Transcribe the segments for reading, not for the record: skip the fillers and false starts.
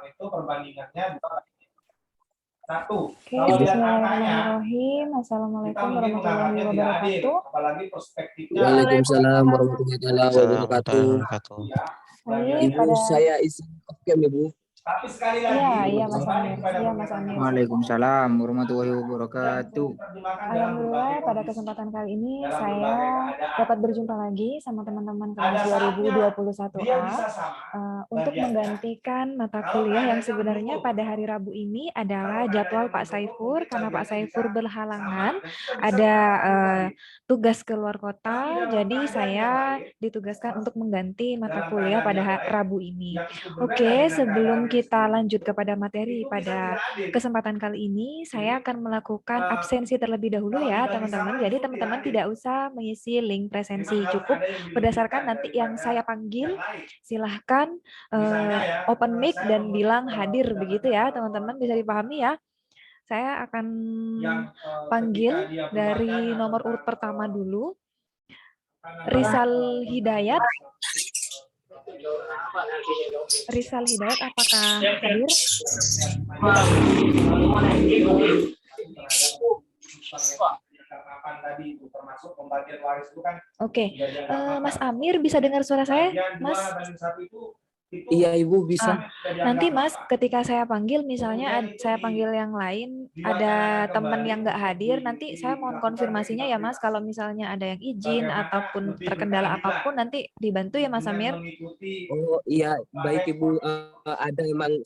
itu perbandingannya satu. Oke, bismillahirrahmanirrahim. Assalamualaikum warahmatullahi wabarakatuh. Apalagi perspektifnya. Waalaikumsalam warahmatullahi wabarakatuh. Ibu, saya izin oke, Ibu. Tapi sekali lagi, iya Mas Amir. Iya Mas Amir. Waalaikumsalam warahmatullahi wabarakatuh. Alhamdulillah pada kesempatan kali ini saya dapat berjumpa lagi sama teman-teman kelas 2021A untuk menggantikan mata kuliah yang sebenarnya pada hari Rabu ini adalah jadwal Pak Saifur, karena Pak Saifur berhalangan ada tugas keluar kota, jadi saya ditugaskan untuk mengganti mata kuliah pada Rabu ini. Oke, sebelum kita lanjut kepada materi pada kesempatan kali ini, saya akan melakukan absensi terlebih dahulu ya teman-teman. Jadi teman-teman tidak usah mengisi link presensi, cukup berdasarkan nanti yang saya panggil. Silahkan open mic dan bilang hadir, begitu ya teman-teman, bisa dipahami ya. Saya akan panggil dari nomor urut pertama dulu, Rizal Hidayat. Rizal Hidayat, apakah hadir? Oke, Mas Amir bisa dengar suara saya, Mas? Iya, Ibu bisa. Nanti Mas, ketika saya panggil, misalnya saya panggil yang lain, ada teman yang nggak hadir, nanti saya mohon konfirmasinya ya Mas, kalau misalnya ada yang izin ataupun terkendala apapun, nanti dibantu ya Mas Amir. Oh iya, baik Ibu. Ada memang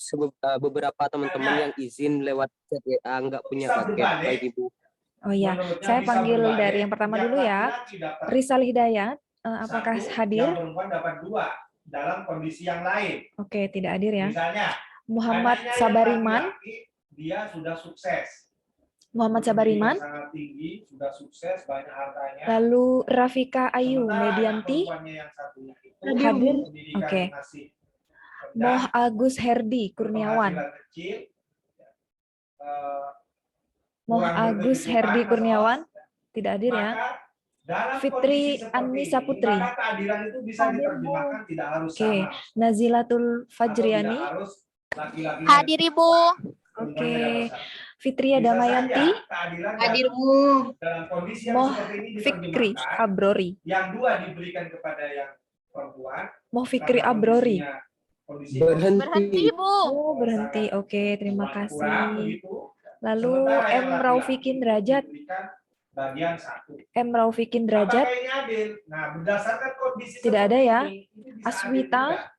beberapa teman-teman yang izin lewat chat WA nggak punya paket, baik Ibu. Oh iya, saya panggil dari yang pertama dulu ya, Rizal Hidayat, apakah hadir? Dalam kondisi yang lain. Oke, tidak hadir ya. Misalnya, Muhammad Sabariman. Dia sudah sukses. Muhammad Sabariman. Sangat tinggi, sudah sukses, banyak hartanya. Lalu Rafika Ayu Medianti. Hadir. Oke. Moh Agus Herdi Kurniawan. Moh Agus Herdi Kurniawan. Tidak hadir ya. Fitri Anissa Putri. Oke, Nazilatul Fajriani. Hadir Ibu. Oke, Fitria Damayanti. Hadir Bu. Moh Fikri Abrori. Yang dua diberikan kepada yang perempuan. Moh Fikri Abrori. Berhenti Bu. Oh, berhenti. Oke, terima kasih. Lalu M. Raufikin Derajat. Bagian 1. M. Raufikin Derajat. Nah, berdasarkan kondisi tidak ada ya. Aswita.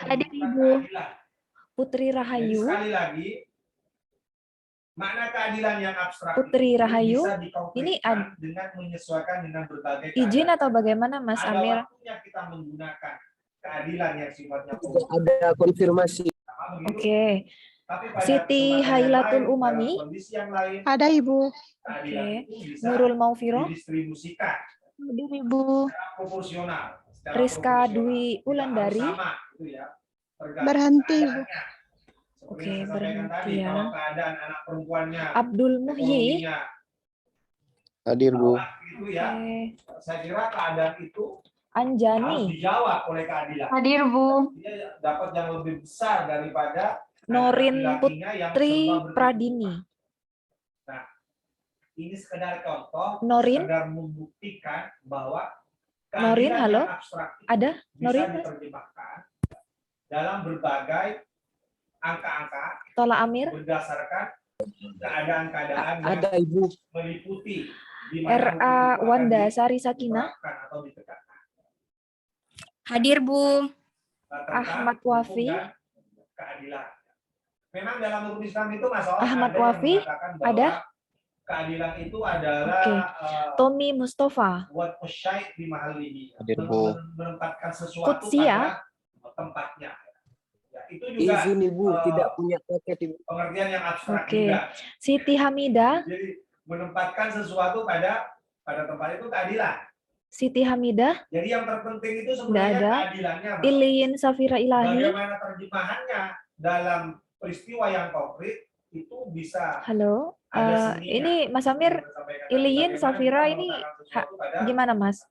Hadir Ibu. Putri Rahayu. Sekali lagi, makna keadilan yang abstrak Putri Rahayu. Ini dengan menyesuaikan dengan berbagai izin atau bagaimana Mas Amir? Kita menggunakan keadilan yang sifatnya ada konfirmasi. Oke. Siti Hailatul Umami. Ada Ibu. Oke. Nurul Maufiro. Hadir Ibu. Rizka Dwi Ulandari. Berhenti Ibu. Oke, berhenti ya. Abdul Muhyi. Hadir Bu. Oke. Saya kira keadaan itu Anjani. harus dijawab oleh keadilan. Hadir Bu. Dia dapat yang lebih besar daripada Norin Putri Pradini. Nah, ini sekedar contoh, Norin. sekedar membuktikan bahwa Norin, halo? Ada? Norin? Bisa diterjemahkan dalam berbagai angka-angka. Tola Amir. Berdasarkan keadaan-keadaan yang ada Ibu meliputi R.A. Wanda Sari Sakina. Hadir Bu. Ahmad Wafi. Keadilan. Memang dalam hukum Islam itu masalah Ahmad Wafi ada? Keadilan itu adalah Tommy Mustafa. Hadir Bu. Menempatkan sesuatu Kutsia. pada tempatnya. Ya, itu juga izin Ibu tidak punya paket Ibu. Pengertian yang abstrak Oke. juga. Siti Hamida. Jadi menempatkan sesuatu pada tempat itu keadilan. Siti Hamidah. Jadi yang terpenting itu sebenarnya keadilannya. Iliin Safira Ilahi. Bagaimana terjemahannya dalam peristiwa yang konkret itu bisa. Halo, ini Mas Amir, Iliin Safira ini gimana Mas?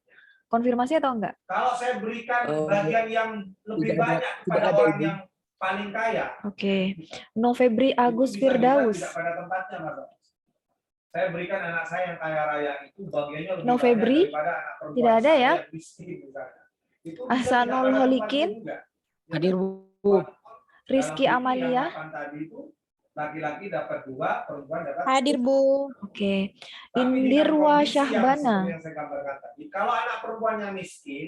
Konfirmasi atau enggak? Kalau saya berikan bagian yang lebih banyak kepada tidak ada orang Ibu. yang paling kaya. Oke. Novebri Itu Agus bisa-bisa Firdaus. tidak pada tempatnya, Mas. Saya berikan anak saya yang kaya raya itu bagiannya lebih Novebri? banyak daripada anak perempuan Tidak ada saya ya? yang miskin misalnya. Itu bisa Ahsanul tidak pada tempatnya Holikin? juga. Hadir, Bu. Rizky Dalam Amalia? yang makan tadi itu laki-laki dapat 2, perempuan dapat Hadir, Bu. Oke. Tapi dengan Indirwa kondisi yang Syahbana. seperti yang saya gambarkan tadi, kalau anak perempuannya miskin,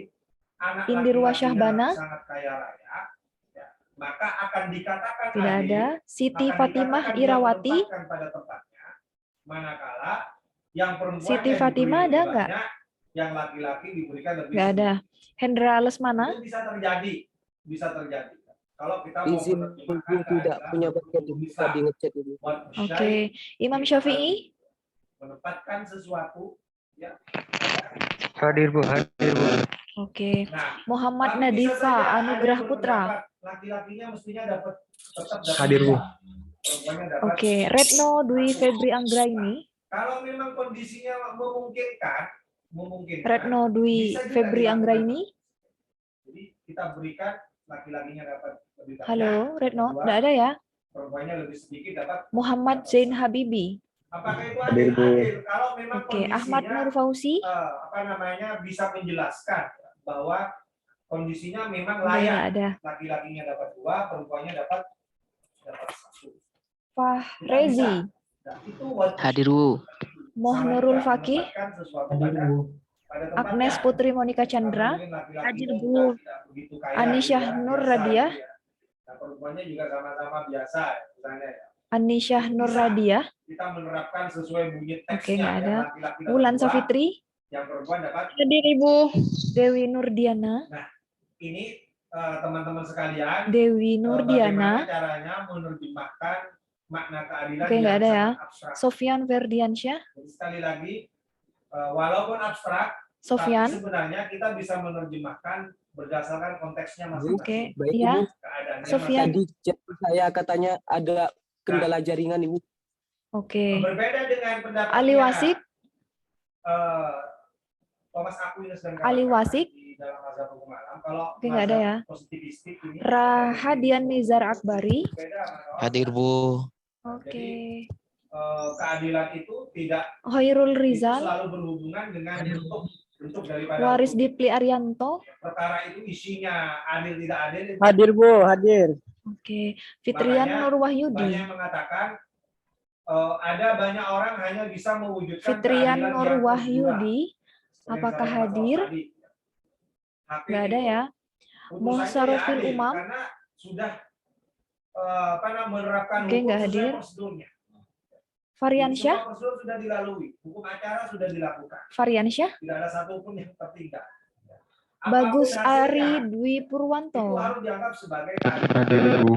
anak Indirwa laki-lakinya Syahbana? sangat kaya raya, ya, maka akan dikatakan Tidak adil, ada. Siti akan Fatimah dikatakan dia Irawati? menempatkan pada tempatnya, manakala yang perempuan Siti yang Fatimah diberi ada lebih nggak? banyak, yang laki-laki diberikan lebih Nggak ada. sedikit. Hendra Lesmana? Itu bisa terjadi, bisa terjadi. Kalau kita mau Izin menerjemahkan Ibu tidak keadilan punya menurut paket hukum bisa Islam, di ngechat Ibu. buat Oke. Imam Syafi'i? menempatkan sesuatu, ya. Hadir Bu, hadir Bu. Oke. Nah, Muhammad tapi bisa Nadifa saja ada Anugrah yang Putra. berpendapat laki-lakinya mestinya tetap dapat Hadir, Bu. 2, perempuannya dapat Oke. Retno Dwi 1. Febri Anggraini. Kalau memang kondisinya memungkinkan, Retno Dwi bisa juga Febri dilakukan. Anggraini. Jadi kita berikan laki-lakinya dapat lebih banyak. Halo, Retno. Kedua, Nggak ada ya? perempuannya lebih sedikit dapat. Muhammad Zain Habibi. Apakah itu Hadir, adil? Bu. Adil. Kalau memang Oke. Ahmad kondisinya Nur Fauzi. bisa menjelaskan bahwa kondisinya memang Nggak layak. ada. Laki-lakinya dapat 2, perempuannya dapat 1. Fahrezi. Nah, itu Hadir, Bu. Moh sama Nurul juga Fakih. menempatkan sesuatu Hadir pada Bu. tempatnya. Agnes Putri Monika Karena Chandra. mungkin laki-lakinya Hadir, juga Bu. tidak begitu kaya, Anisyah gitu ya, Nur biasa Radiah. gitu ya. Nah, perempuannya juga sama-sama biasa ya, misalnya ya. Anisyah Nur Radiah. Kita menerapkan sesuai bunyi teksnya. Oke, nggak ada. Yang laki-laki dapat Wulan 2, Safitri. yang perempuan dapat. Hadir, Ibu. Dewi Nurdiana. Ini teman-teman sekalian, Dewi Nurdiana. bagaimana caranya menerjemahkan makna keadilan Oke, nggak yang ada ya. sangat abstrak. Sofian Ferdiansyah. Jadi sekali lagi, walaupun abstrak, Sofian. tapi sebenarnya kita bisa menerjemahkan berdasarkan konteksnya Oke, masing-masing. Baik, ya. Ibu. Keadaannya Sofian. Tadi chat saya katanya ada kendala jaringan Ibu. Oke. berbeda dengan pendapatnya Ali Wasik. Thomas Aquinas dan Ali kawan-kawan Wasik. di dalam mazhab hukum alam. Kalau Oke, nggak ada ya. mazhab positivistik ini, Rahadian Nizar Akbari. berbeda sama kawan. Hadir, Bu. Oke. Keadilan itu tidak Hoirul itu Rizal. selalu berhubungan dengan bentuk daripada Waris hukum. Dipli Arianto. Perkara itu isinya adil tidak adil. Hadir Bu, hadir. Oke. Fitrian Makanya Nur Wahyudi. banyak yang mengatakan ada banyak orang hanya bisa mewujudkan Fitrian keadilan Nur yang kedua. Wahyudi. Seperti yang Apakah saya bahas hadir? tadi. Hakim Nggak ada itu ya. putusannya Muhsarofil adil Umam. karena sudah menerapkan Oke, hukum nggak sesuai hadir. prosedurnya. Variansyah. Semua prosedur sudah dilalui, hukum acara sudah dilakukan, Variansyah. tidak ada satupun yang tertinggal. Bagus Apapun hasilnya, Ari Dwi itu Purwanto. harus dianggap sebagai keadilan. Hadir Bu.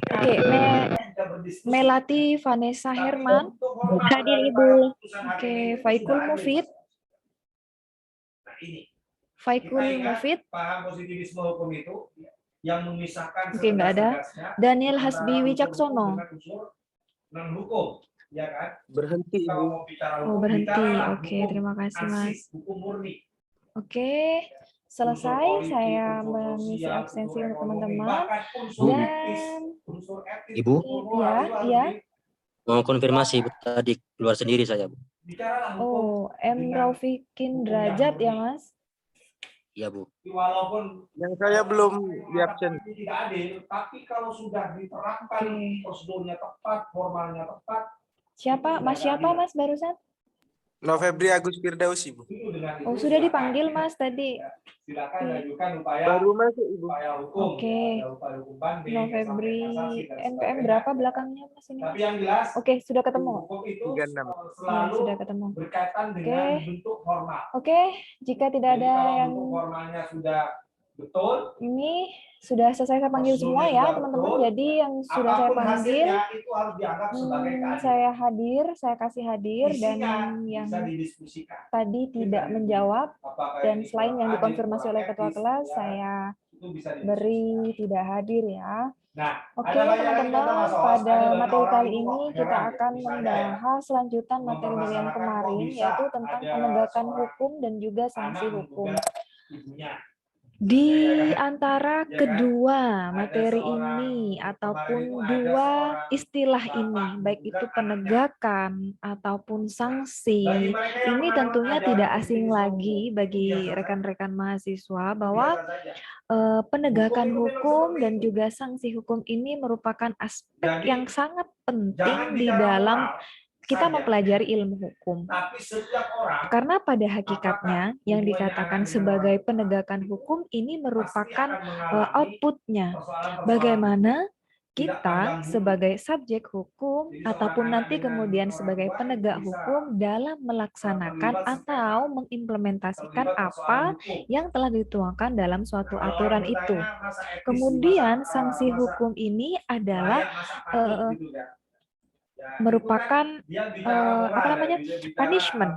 Oke, Kita berdiskusi. Melati Vanessa Tapi Herman. untuk hormat Hadir, daripada Ibu. putusan hakim Oke, itu Faikul sudah adil. Mufid. Nah, ini Faikul kita ingat Mufid. paham positivisme hukum itu yang memisahkan Oke, nggak ada. setegas-tegasnya Daniel antara Hasbi unsur Wicaksono. hukum dengan unsur non-hukum, ya kan? Berhenti, Kalau Ibu. mau bicara Oh, hukum, berhenti. bicaralah Oke, hukum terima kasih, Mas. ASIS, hukum murni. Oke, selesai. Unsur politik, Saya unsur mengisi sosial, absensi unsur untuk ekonomi, teman-teman. bahkan unsur etis, Dan unsur etis, Ibu? unsur moral, Ya, itu harus ya. Mau konfirmasi, Bu. Tadi keluar sendiri saya, Bu. bicaralah hukum. Oh, M. dengan Raufikin hukum Derajat yang ya, murni. Mas? Iya, Bu. Walaupun Yang saya belum di absen. tidak adil, tapi kalau sudah diterapkan Oke. prosedurnya tepat, formalnya tepat, Siapa? Mas siapa, Mas, barusan? Novebri Agus Firdausi Bu. itu dengan Oh, itu sudah silakan, dipanggil, ya. Mas, tadi. Silakan Oke. ajukan upaya Baru masuk Ibu. upaya hukum. Oke. Ya, ada upaya hukum banding, Novembri sampai kasasi, dan NPM sebagainya. berapa belakangnya, Mas, ini? Tapi Mas? yang jelas, Oke, sudah ketemu. hukum itu 36. Ya, selalu sudah ketemu. berkaitan dengan Oke. bentuk formal. Oke, jika tidak Jadi ada kalau yang bentuk formalnya sudah betul, ini sudah selesai saya panggil semua prosedurnya ya, sudah teman-teman. betul, Jadi yang sudah saya apapun panggil, hasilnya itu harus dianggap sebagai keadilan. saya hadir, saya kasih hadir, dan Isinya yang bisa didiskusikan. tadi tidak menjawab, Apakah dan ini selain yang adil, dikonfirmasi kurang oleh ketua etis, kelas, ya, saya itu bisa didiskusikan. beri tidak hadir ya. Nah, Oke, ada banyak lagi contoh, teman-teman, Mas Os. pada Ada banyak materi orang kali itu ini kok kita heran ya, akan misalnya ya, membahas lanjutan materi dari yang mempermasalahkan kok kemarin, bisa yaitu tentang ada penegakan seorang hukum dan juga anak sanksi hukum. menggugat ibunya. Di antara kedua materi ini ataupun dua istilah ini, baik itu penegakan ataupun sanksi, ini tentunya tidak asing lagi bagi rekan-rekan mahasiswa bahwa penegakan hukum dan juga sanksi hukum ini merupakan aspek yang sangat penting di dalam kita mempelajari ilmu hukum. Karena pada hakikatnya yang dikatakan sebagai penegakan hukum ini merupakan outputnya. Bagaimana kita sebagai subjek hukum ataupun nanti kemudian sebagai penegak hukum dalam melaksanakan atau mengimplementasikan apa yang telah dituangkan dalam suatu aturan itu. Kemudian sanksi hukum ini adalah merupakan punishment.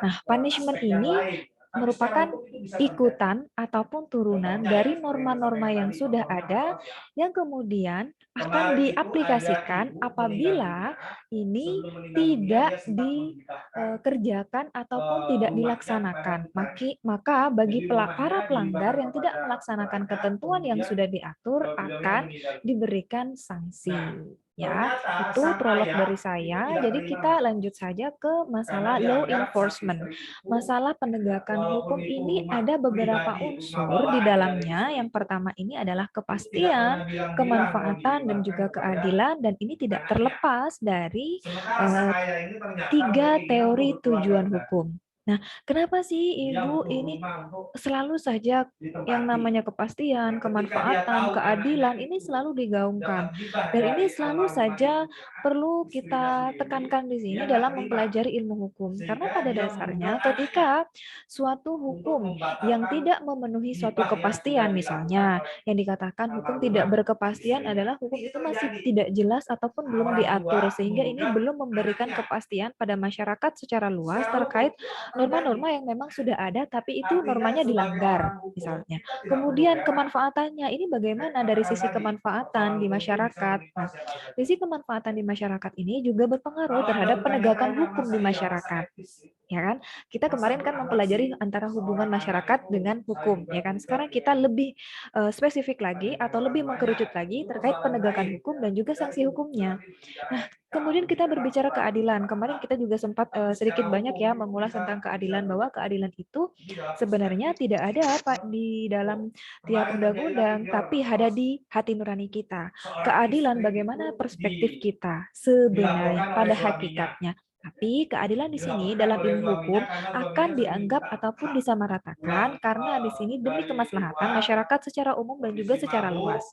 Nah, punishment ini merupakan ikutan ataupun turunan dari norma-norma yang sudah ada yang kemudian akan diaplikasikan apabila ini tidak dikerjakan ataupun tidak dilaksanakan. Maka bagi para pelanggar yang tidak melaksanakan ketentuan yang sudah diatur akan diberikan sanksi. Ya, itu prolog dari saya. Jadi kita lanjut saja ke masalah law enforcement. Masalah penegakan hukum ini ada beberapa unsur di dalamnya. Yang pertama ini adalah kepastian, kemanfaatan, dan juga keadilan. Dan ini tidak terlepas dari tiga teori tujuan hukum. Nah, kenapa sih Ibu ini selalu saja yang namanya kepastian, kemanfaatan, keadilan ini selalu digaungkan. Dan ini selalu saja perlu kita tekankan di sini dalam mempelajari ilmu hukum. Karena pada dasarnya ketika suatu hukum yang tidak memenuhi suatu kepastian, misalnya yang dikatakan hukum tidak berkepastian adalah hukum itu masih tidak jelas ataupun belum diatur, sehingga ini belum memberikan kepastian pada masyarakat secara luas terkait norma-norma yang memang sudah ada, tapi itu normanya dilanggar, misalnya. Kemudian kemanfaatannya, ini bagaimana dari sisi kemanfaatan di masyarakat. Nah, sisi kemanfaatan di masyarakat ini juga berpengaruh terhadap penegakan hukum di masyarakat. Ya kan? Kita kemarin kan mempelajari antara hubungan masyarakat dengan hukum, ya kan? Sekarang kita lebih spesifik lagi atau lebih mengkerucut lagi terkait penegakan hukum dan juga sanksi hukumnya. Nah, kemudian kita berbicara keadilan. Kemarin kita juga sempat sedikit banyak ya mengulas tentang keadilan, bahwa keadilan itu sebenarnya tidak ada Pak di dalam tiap undang-undang, tapi ada di hati nurani kita. Keadilan bagaimana perspektif kita sebenarnya pada hakikatnya. Tapi keadilan di sini dalam ilmu hukum akan dianggap ataupun disamaratakan karena di sini demi kemaslahatan masyarakat secara umum dan juga secara luas.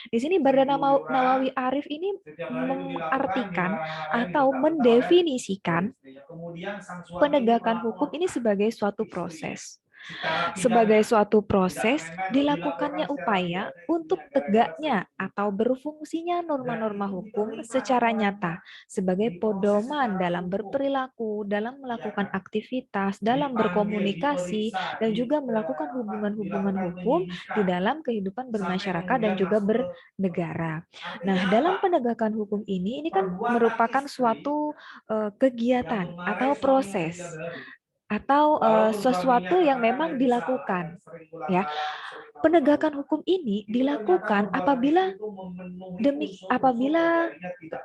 Di sini Bardana Nawawi Arif ini mengartikan atau mendefinisikan penegakan hukum ini sebagai suatu proses. Sebagai suatu proses dilakukannya upaya untuk tegaknya atau berfungsinya norma-norma hukum secara nyata sebagai pedoman dalam berperilaku, dalam melakukan aktivitas, dalam berkomunikasi, dan juga melakukan hubungan-hubungan hukum di dalam kehidupan bermasyarakat dan juga bernegara. Nah, dalam penegakan hukum ini kan merupakan suatu kegiatan atau proses atau sesuatu yang memang dilakukan, ya. Penegakan hukum ini dilakukan apabila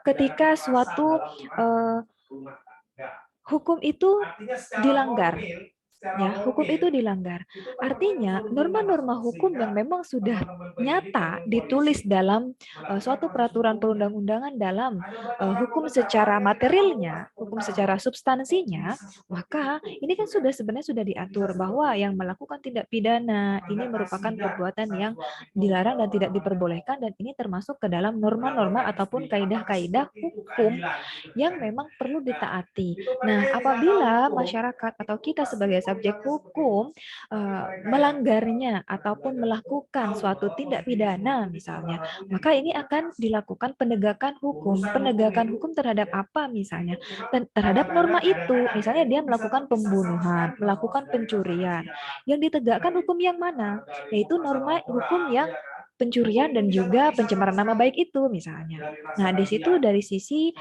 ketika suatu hukum itu dilanggar. Ya, hukum itu dilanggar. Artinya, norma-norma hukum yang memang sudah nyata ditulis dalam suatu peraturan perundang-undangan dalam hukum secara materialnya, hukum secara substansinya, maka ini kan sebenarnya sudah diatur bahwa yang melakukan tindak pidana ini merupakan perbuatan yang dilarang dan tidak diperbolehkan, dan ini termasuk ke dalam norma-norma ataupun kaidah-kaidah hukum yang memang perlu ditaati. Nah, apabila masyarakat atau kita sebagai subjek hukum melanggarnya ataupun melakukan suatu tindak pidana misalnya, maka ini akan dilakukan penegakan hukum. Penegakan hukum terhadap apa misalnya? Terhadap norma itu. Misalnya dia melakukan pembunuhan, melakukan pencurian. Yang ditegakkan hukum yang mana? Yaitu norma hukum yang pencurian dan juga pencemaran nama baik itu misalnya. Nah, di situ dari sisi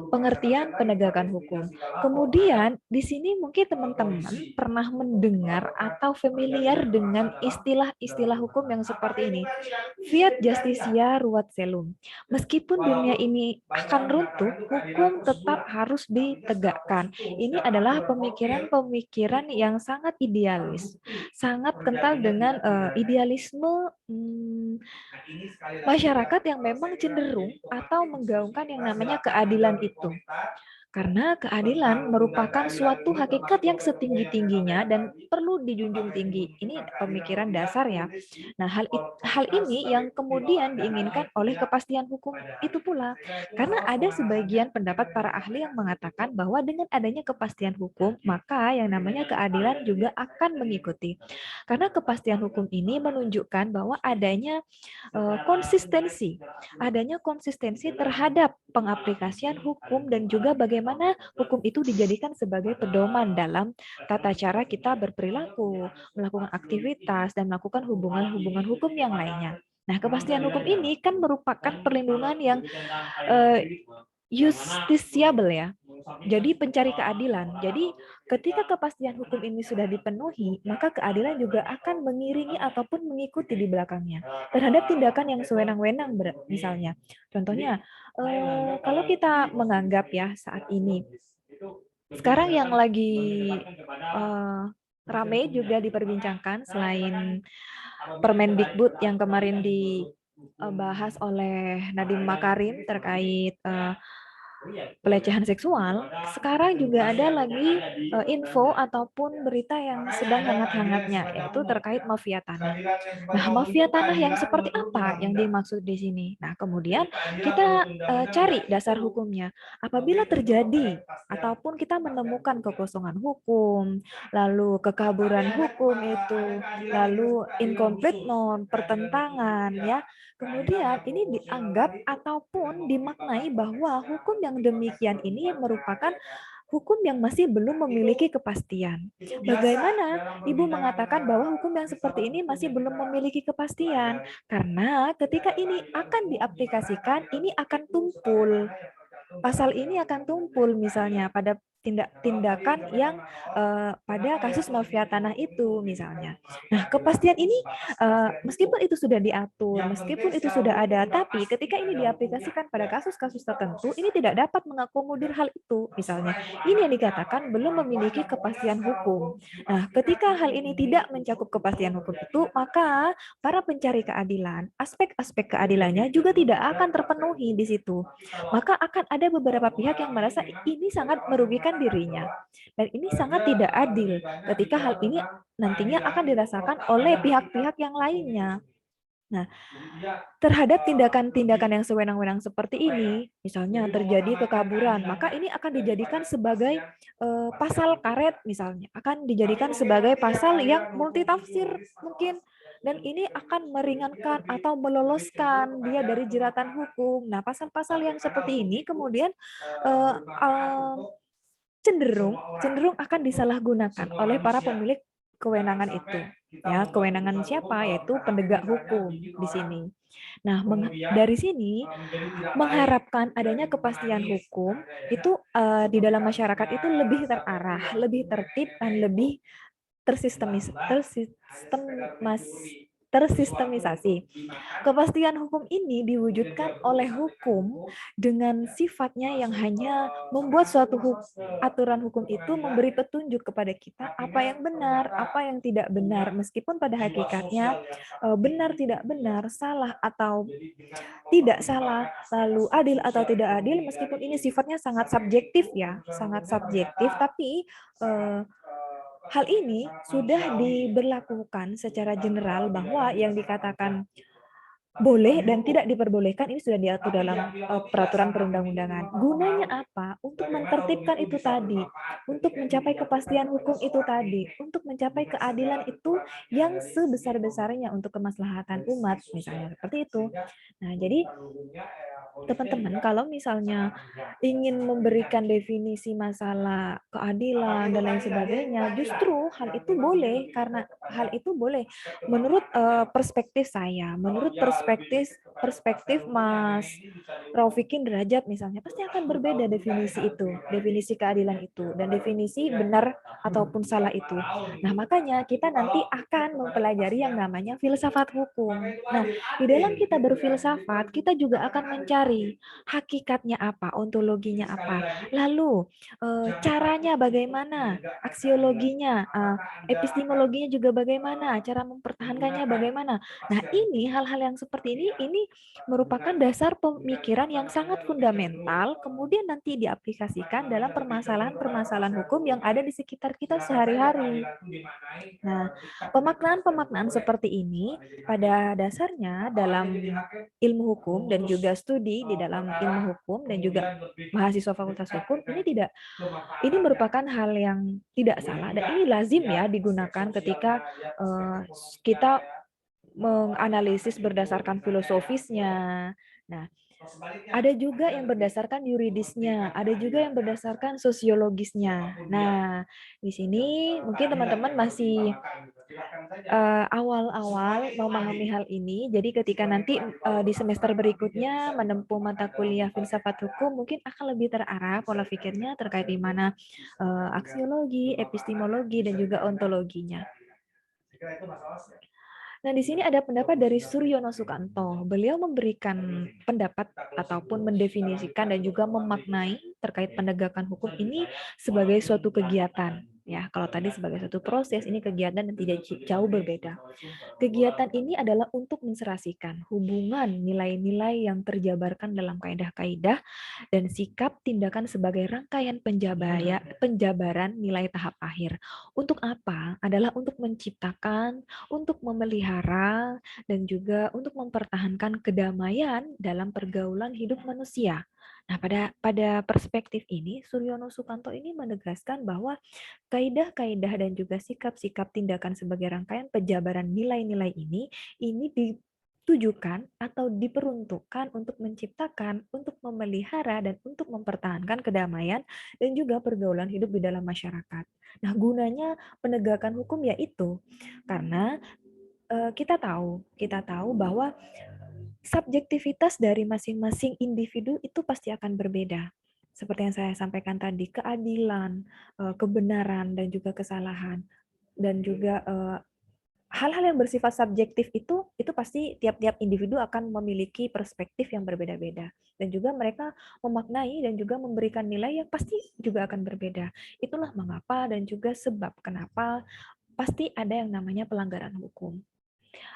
pengertian penegakan hukum. Kemudian di sini mungkin teman-teman pernah mendengar atau familiar dengan istilah-istilah hukum yang seperti ini. Fiat justitia ruat celum. Meskipun dunia ini akan runtuh, hukum tetap harus ditegakkan. Ini adalah pemikiran-pemikiran yang sangat idealis, sangat kental dengan idealisme masyarakat yang memang cenderung atau menggaungkan yang namanya keadilan itu. Karena keadilan merupakan suatu hakikat yang setinggi-tingginya dan perlu dijunjung tinggi. Ini pemikiran dasar ya. Nah, hal ini yang kemudian diinginkan oleh kepastian hukum itu pula. Karena ada sebagian pendapat para ahli yang mengatakan bahwa dengan adanya kepastian hukum, maka yang namanya keadilan juga akan mengikuti. Karena kepastian hukum ini menunjukkan bahwa adanya konsistensi terhadap pengaplikasian hukum dan juga bagaimana hukum itu dijadikan sebagai pedoman dalam tata cara kita berperilaku, melakukan aktivitas, dan melakukan hubungan-hubungan hukum yang lainnya. Nah, kepastian hukum ini kan merupakan perlindungan yang justisiable ya. Jadi pencari keadilan. Jadi ketika kepastian hukum ini sudah dipenuhi, maka keadilan juga akan mengiringi ataupun mengikuti di belakangnya terhadap tindakan yang sewenang-wenang misalnya. Contohnya, kalau kita menganggap ya saat ini, sekarang yang lagi ramai juga diperbincangkan selain Permendikbud yang kemarin dibahas oleh Nadiem Makarim terkait pelecehan seksual, sekarang juga ada lagi info ataupun berita yang sedang hangat-hangatnya, yaitu terkait mafia tanah. Nah, mafia tanah yang seperti apa yang dimaksud di sini? Nah, kemudian kita cari dasar hukumnya. Apabila terjadi ataupun kita menemukan kekosongan hukum, lalu kekaburan hukum itu, lalu incomplete non, pertentangan, ya. Kemudian ini dianggap ataupun dimaknai bahwa hukum yang demikian ini merupakan hukum yang masih belum memiliki kepastian. Bagaimana Ibu mengatakan bahwa hukum yang seperti ini masih belum memiliki kepastian? Karena ketika ini akan diaplikasikan, ini akan tumpul. Pasal ini akan tumpul misalnya pada tindakan yang pada kasus mafia tanah itu misalnya. Nah, kepastian ini meskipun itu sudah diatur, meskipun itu sudah ada, tapi ketika ini diaplikasikan pada kasus-kasus tertentu, ini tidak dapat mengakomodir hal itu misalnya. Ini yang dikatakan belum memiliki kepastian hukum. Nah, ketika hal ini tidak mencakup kepastian hukum itu, maka para pencari keadilan, aspek-aspek keadilannya juga tidak akan terpenuhi di situ. Maka akan ada beberapa pihak yang merasa ini sangat merugikan dirinya. Dan ini sangat tidak adil ketika hal ini nantinya akan dirasakan oleh pihak-pihak yang lainnya. Nah, terhadap tindakan-tindakan yang sewenang-wenang seperti ini, misalnya terjadi kekaburan, maka ini akan dijadikan sebagai pasal karet misalnya, akan dijadikan sebagai pasal yang multitafsir mungkin, dan ini akan meringankan atau meloloskan dia dari jeratan hukum. Nah, pasal-pasal yang seperti ini kemudian cenderung akan disalahgunakan oleh para pemilik kewenangan itu. Ya, kewenangan siapa? Yaitu penegak hukum di sini. Nah, dari sini mengharapkan adanya kepastian hukum itu di dalam masyarakat itu lebih terarah, lebih tertib, dan lebih tersistematisasi. Kepastian hukum ini diwujudkan oleh hukum dengan sifatnya yang hanya membuat suatu aturan hukum itu memberi petunjuk kepada kita apa yang benar, apa yang tidak benar, meskipun pada hakikatnya benar tidak benar, salah atau tidak salah, lalu adil atau tidak adil, meskipun ini sifatnya sangat subjektif ya, sangat subjektif, tapi hal ini sudah diberlakukan secara general bahwa yang dikatakan boleh dan tidak diperbolehkan ini sudah diatur dalam peraturan perundang-undangan. Gunanya apa? Untuk menertibkan itu tadi, untuk mencapai kepastian hukum itu tadi, untuk mencapai keadilan itu yang sebesar-besarnya untuk kemaslahatan umat, misalnya seperti itu. Nah, jadi teman-teman kalau misalnya ingin memberikan definisi masalah keadilan dan lain sebagainya, justru hal itu boleh karena hal itu boleh menurut perspektif saya, menurut perspektif Mas Raufikin Derajat misalnya, pasti akan berbeda definisi itu, definisi keadilan itu, dan definisi benar ataupun salah itu. Nah, makanya kita nanti akan mempelajari yang namanya filsafat hukum. Nah, di dalam kita berfilsafat, kita juga akan mencari hakikatnya apa, ontologinya apa, lalu caranya bagaimana, aksiologinya, epistemologinya juga bagaimana, cara mempertahankannya bagaimana. Nah, ini hal-hal yang seperti ini merupakan dasar pemikiran yang sangat fundamental, kemudian nanti diaplikasikan dalam permasalahan-permasalahan hukum yang ada di sekitar kita sehari-hari. Nah, pemaknaan-pemaknaan seperti ini pada dasarnya dalam ilmu hukum dan juga studi di dalam ilmu hukum dan juga mahasiswa Fakultas Hukum ini merupakan hal yang tidak salah dan ini lazim ya digunakan ketika kita menganalisis berdasarkan filosofisnya. Nah, ada juga yang berdasarkan yuridisnya, ada juga yang berdasarkan sosiologisnya. Nah, di sini mungkin teman-teman masih awal-awal memahami hal ini. Jadi ketika nanti di semester berikutnya menempuh mata kuliah filsafat hukum, mungkin akan lebih terarah pola pikirnya terkait di mana aksiologi, epistemologi, dan juga ontologinya. Nah, di sini ada pendapat dari Suryono Sukanto. Beliau memberikan pendapat ataupun mendefinisikan dan juga memaknai terkait penegakan hukum ini sebagai suatu kegiatan. Ya, kalau tadi sebagai suatu proses, ini kegiatan dan tidak jauh berbeda. Kegiatan ini adalah untuk menserasikan hubungan nilai-nilai yang terjabarkan dalam kaidah-kaidah dan sikap tindakan sebagai rangkaian penjabaran nilai tahap akhir. Untuk apa? Adalah untuk menciptakan, untuk memelihara, dan juga untuk mempertahankan kedamaian dalam pergaulan hidup manusia. Nah, pada perspektif ini, Suryono Sukanto ini menegaskan bahwa kaidah-kaidah dan juga sikap-sikap tindakan sebagai rangkaian penjabaran nilai-nilai ini ditujukan atau diperuntukkan untuk menciptakan, untuk memelihara, dan untuk mempertahankan kedamaian dan juga pergaulan hidup di dalam masyarakat. Nah, gunanya penegakan hukum yaitu karena kita tahu bahwa subjektivitas dari masing-masing individu itu pasti akan berbeda. Seperti yang saya sampaikan tadi, keadilan, kebenaran, dan juga kesalahan. Dan juga hal-hal yang bersifat subjektif itu pasti tiap-tiap individu akan memiliki perspektif yang berbeda-beda. Dan juga mereka memaknai dan juga memberikan nilai yang pasti juga akan berbeda. Itulah mengapa dan juga sebab kenapa pasti ada yang namanya pelanggaran hukum.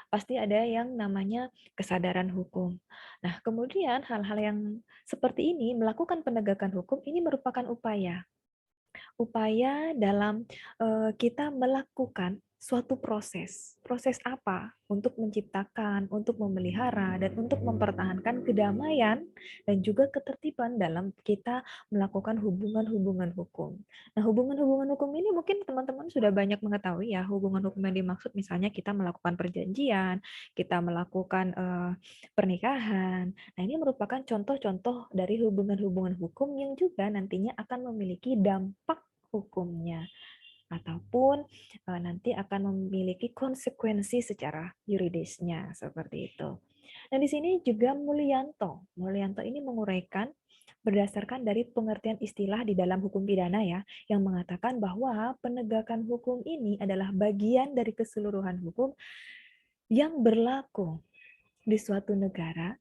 Pasti ada yang namanya kesadaran hukum. Nah, kemudian hal-hal yang seperti ini, melakukan penegakan hukum, ini merupakan upaya dalam kita melakukan suatu proses. Proses apa? Untuk menciptakan, untuk memelihara, dan untuk mempertahankan kedamaian dan juga ketertiban dalam kita melakukan hubungan-hubungan hukum. Nah, hubungan-hubungan hukum ini mungkin teman-teman sudah banyak mengetahui ya, hubungan hukum yang dimaksud misalnya kita melakukan perjanjian, kita melakukan pernikahan. Nah, ini merupakan contoh-contoh dari hubungan-hubungan hukum yang juga nantinya akan memiliki dampak hukumnya ataupun nanti akan memiliki konsekuensi secara yuridisnya seperti itu. Nah, di sini juga Mulyanto ini menguraikan berdasarkan dari pengertian istilah di dalam hukum pidana ya, yang mengatakan bahwa penegakan hukum ini adalah bagian dari keseluruhan hukum yang berlaku di suatu negara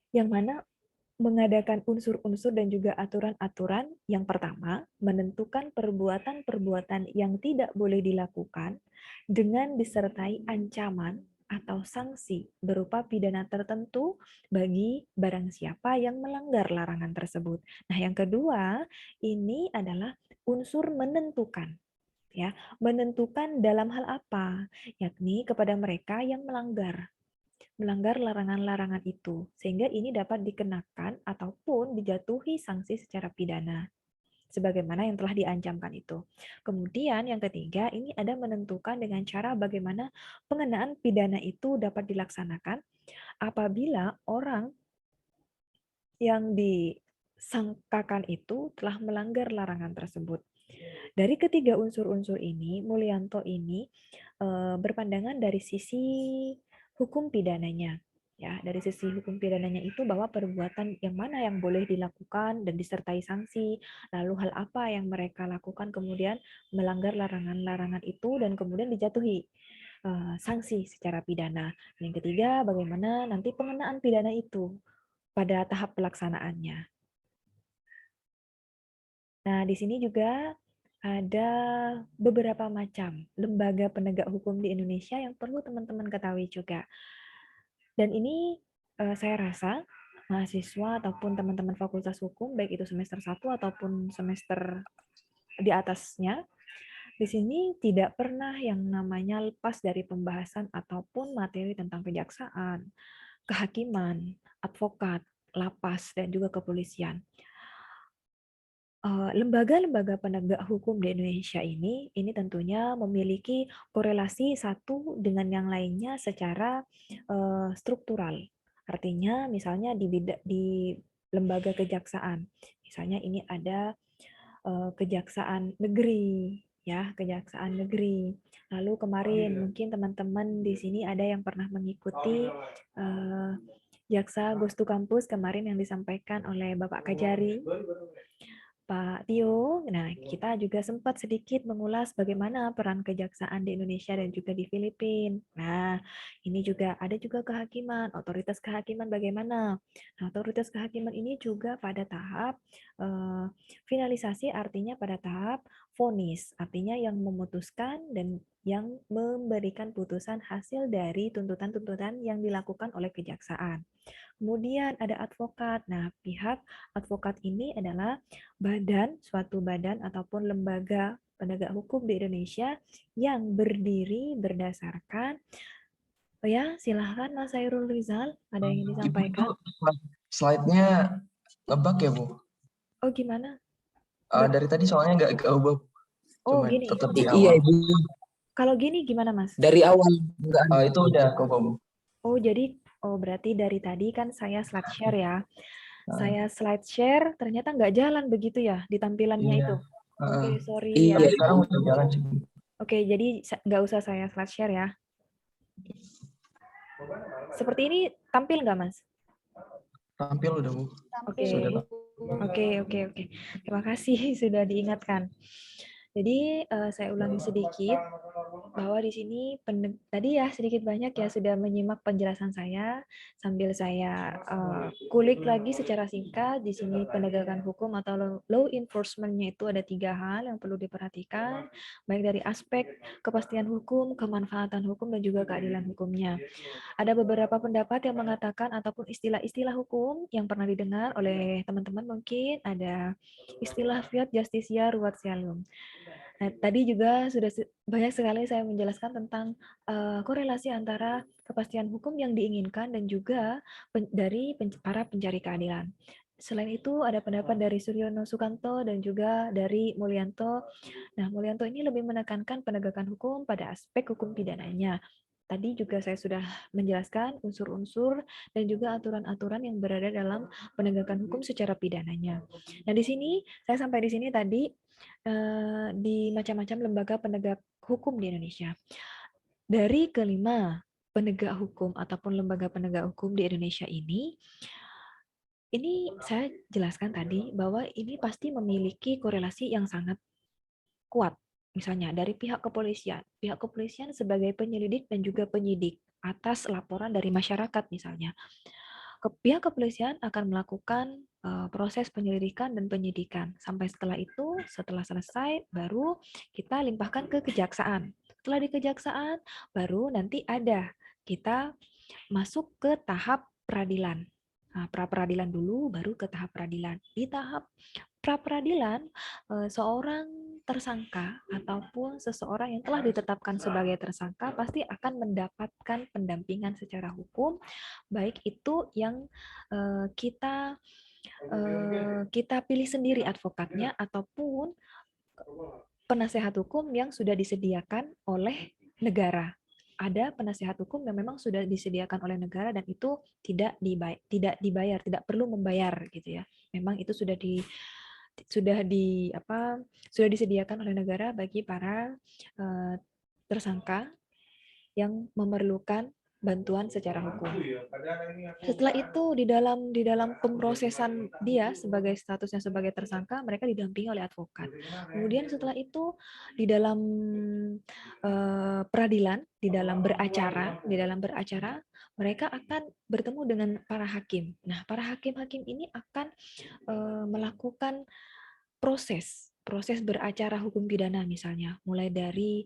yang mana mengadakan unsur-unsur dan juga aturan-aturan yang pertama, menentukan perbuatan-perbuatan yang tidak boleh dilakukan dengan disertai ancaman atau sanksi berupa pidana tertentu bagi barang siapa yang melanggar larangan tersebut. Nah, yang kedua, ini adalah unsur menentukan. Ya, menentukan dalam hal apa? Yakni kepada mereka yang melanggar. melanggar larangan-larangan itu, sehingga ini dapat dikenakan ataupun dijatuhi sanksi secara pidana, sebagaimana yang telah diancamkan itu. Kemudian yang ketiga, ini ada menentukan dengan cara bagaimana pengenaan pidana itu dapat dilaksanakan apabila orang yang disangkakan itu telah melanggar larangan tersebut. Dari ketiga unsur-unsur ini, Mulyanto ini berpandangan dari sisi hukum pidananya. Ya, dari sisi hukum pidananya itu bahwa perbuatan yang mana yang boleh dilakukan dan disertai sanksi, lalu hal apa yang mereka lakukan kemudian melanggar larangan-larangan itu dan kemudian dijatuhi sanksi secara pidana. Yang ketiga, bagaimana nanti pengenaan pidana itu pada tahap pelaksanaannya. Nah, di sini juga ada beberapa macam lembaga penegak hukum di Indonesia yang perlu teman-teman ketahui juga. Dan ini saya rasa mahasiswa ataupun teman-teman fakultas hukum, baik itu semester 1 ataupun semester di atasnya, di sini tidak pernah yang namanya lepas dari pembahasan ataupun materi tentang kejaksaan, kehakiman, advokat, lapas, dan juga kepolisian. Lembaga-lembaga penegak hukum di Indonesia ini tentunya memiliki korelasi satu dengan yang lainnya secara struktural. Artinya misalnya di lembaga kejaksaan, misalnya ini ada kejaksaan negeri, ya kejaksaan negeri. Lalu kemarin mungkin teman-teman di sini ada yang pernah mengikuti Jaksa Goes to Campus kemarin yang disampaikan oleh Bapak Kajari, Pak Tio. Nah, kita juga sempat sedikit mengulas bagaimana peran kejaksaan di Indonesia dan juga di Filipina. Nah, ini juga ada juga kehakiman, otoritas kehakiman bagaimana. Nah, otoritas kehakiman ini juga pada tahap finalisasi, artinya pada tahap vonis, artinya yang memutuskan dan yang memberikan putusan hasil dari tuntutan-tuntutan yang dilakukan oleh kejaksaan. Kemudian ada advokat. Nah, pihak advokat ini adalah suatu badan ataupun lembaga penegak hukum di Indonesia yang berdiri berdasarkan, ya silahkan Mas Sairul Rizal, ada yang ingin disampaikan? Slide-nya ngebug ya, Bu? Oh, gimana? Dari tadi soalnya nggak ubah. Oh, Cuma gini. tetap di Iya, awal. Ibu. Kalau gini gimana, Mas? Dari awal enggak ada. Itu udah kok, Bu. Oh, jadi berarti dari tadi kan saya slide share ya. Saya slide share, ternyata nggak jalan begitu ya di tampilannya Iya. itu. Oke, sorry Iya, ya. Sekarang udah jalan sih. Oke, jadi nggak usah saya slide share ya. Seperti ini tampil nggak, Mas? Tampil udah, Bu. Oke. Sudah, Pak. Oke. Terima kasih sudah diingatkan. Jadi saya ulangi sedikit bahwa di sini tadi ya sedikit banyak ya sudah menyimak penjelasan saya sambil saya kulik lagi secara singkat. Di sini penegakan hukum atau law enforcement-nya itu ada 3 hal yang perlu diperhatikan, baik dari aspek kepastian hukum, kemanfaatan hukum, dan juga keadilan hukumnya. Ada beberapa pendapat yang mengatakan ataupun istilah-istilah hukum yang pernah didengar oleh teman-teman, mungkin ada istilah fiat justitia ruat cialum. Nah, tadi juga sudah banyak sekali saya menjelaskan tentang korelasi antara kepastian hukum yang diinginkan dan juga dari para pencari keadilan. Selain itu ada pendapat dari Suryono Sukanto dan juga dari Mulyanto. Nah, Mulyanto ini lebih menekankan penegakan hukum pada aspek hukum pidananya. Tadi juga saya sudah menjelaskan unsur-unsur dan juga aturan-aturan yang berada dalam penegakan hukum secara pidananya. Nah, di sini saya sampai di sini tadi di macam-macam lembaga penegak hukum di Indonesia. Dari kelima penegak hukum ataupun lembaga penegak hukum di Indonesia ini saya jelaskan tadi bahwa ini pasti memiliki korelasi yang sangat kuat. Misalnya dari pihak kepolisian sebagai penyelidik dan juga penyidik atas laporan dari masyarakat misalnya. Pihak kepolisian akan melakukan proses penyelidikan dan penyidikan. Sampai setelah selesai, baru kita limpahkan ke kejaksaan. Setelah di kejaksaan, baru nanti kita masuk ke tahap peradilan. Nah, pra-peradilan dulu, baru ke tahap peradilan. Di tahap pra-peradilan, seorang tersangka ataupun seseorang yang telah ditetapkan sebagai tersangka pasti akan mendapatkan pendampingan secara hukum, baik itu yang kita pilih sendiri advokatnya ataupun penasehat hukum yang sudah disediakan oleh negara. Ada penasehat hukum yang memang sudah disediakan oleh negara dan itu tidak dibayar, tidak perlu membayar gitu ya. Memang itu sudah disediakan oleh negara bagi para tersangka yang memerlukan bantuan secara hukum. Setelah itu di dalam pemrosesan dia sebagai statusnya sebagai tersangka, mereka didampingi oleh advokat. Kemudian setelah itu di dalam peradilan, di dalam beracara, mereka akan bertemu dengan para hakim. Nah, para hakim-hakim ini akan melakukan proses beracara hukum pidana misalnya, mulai dari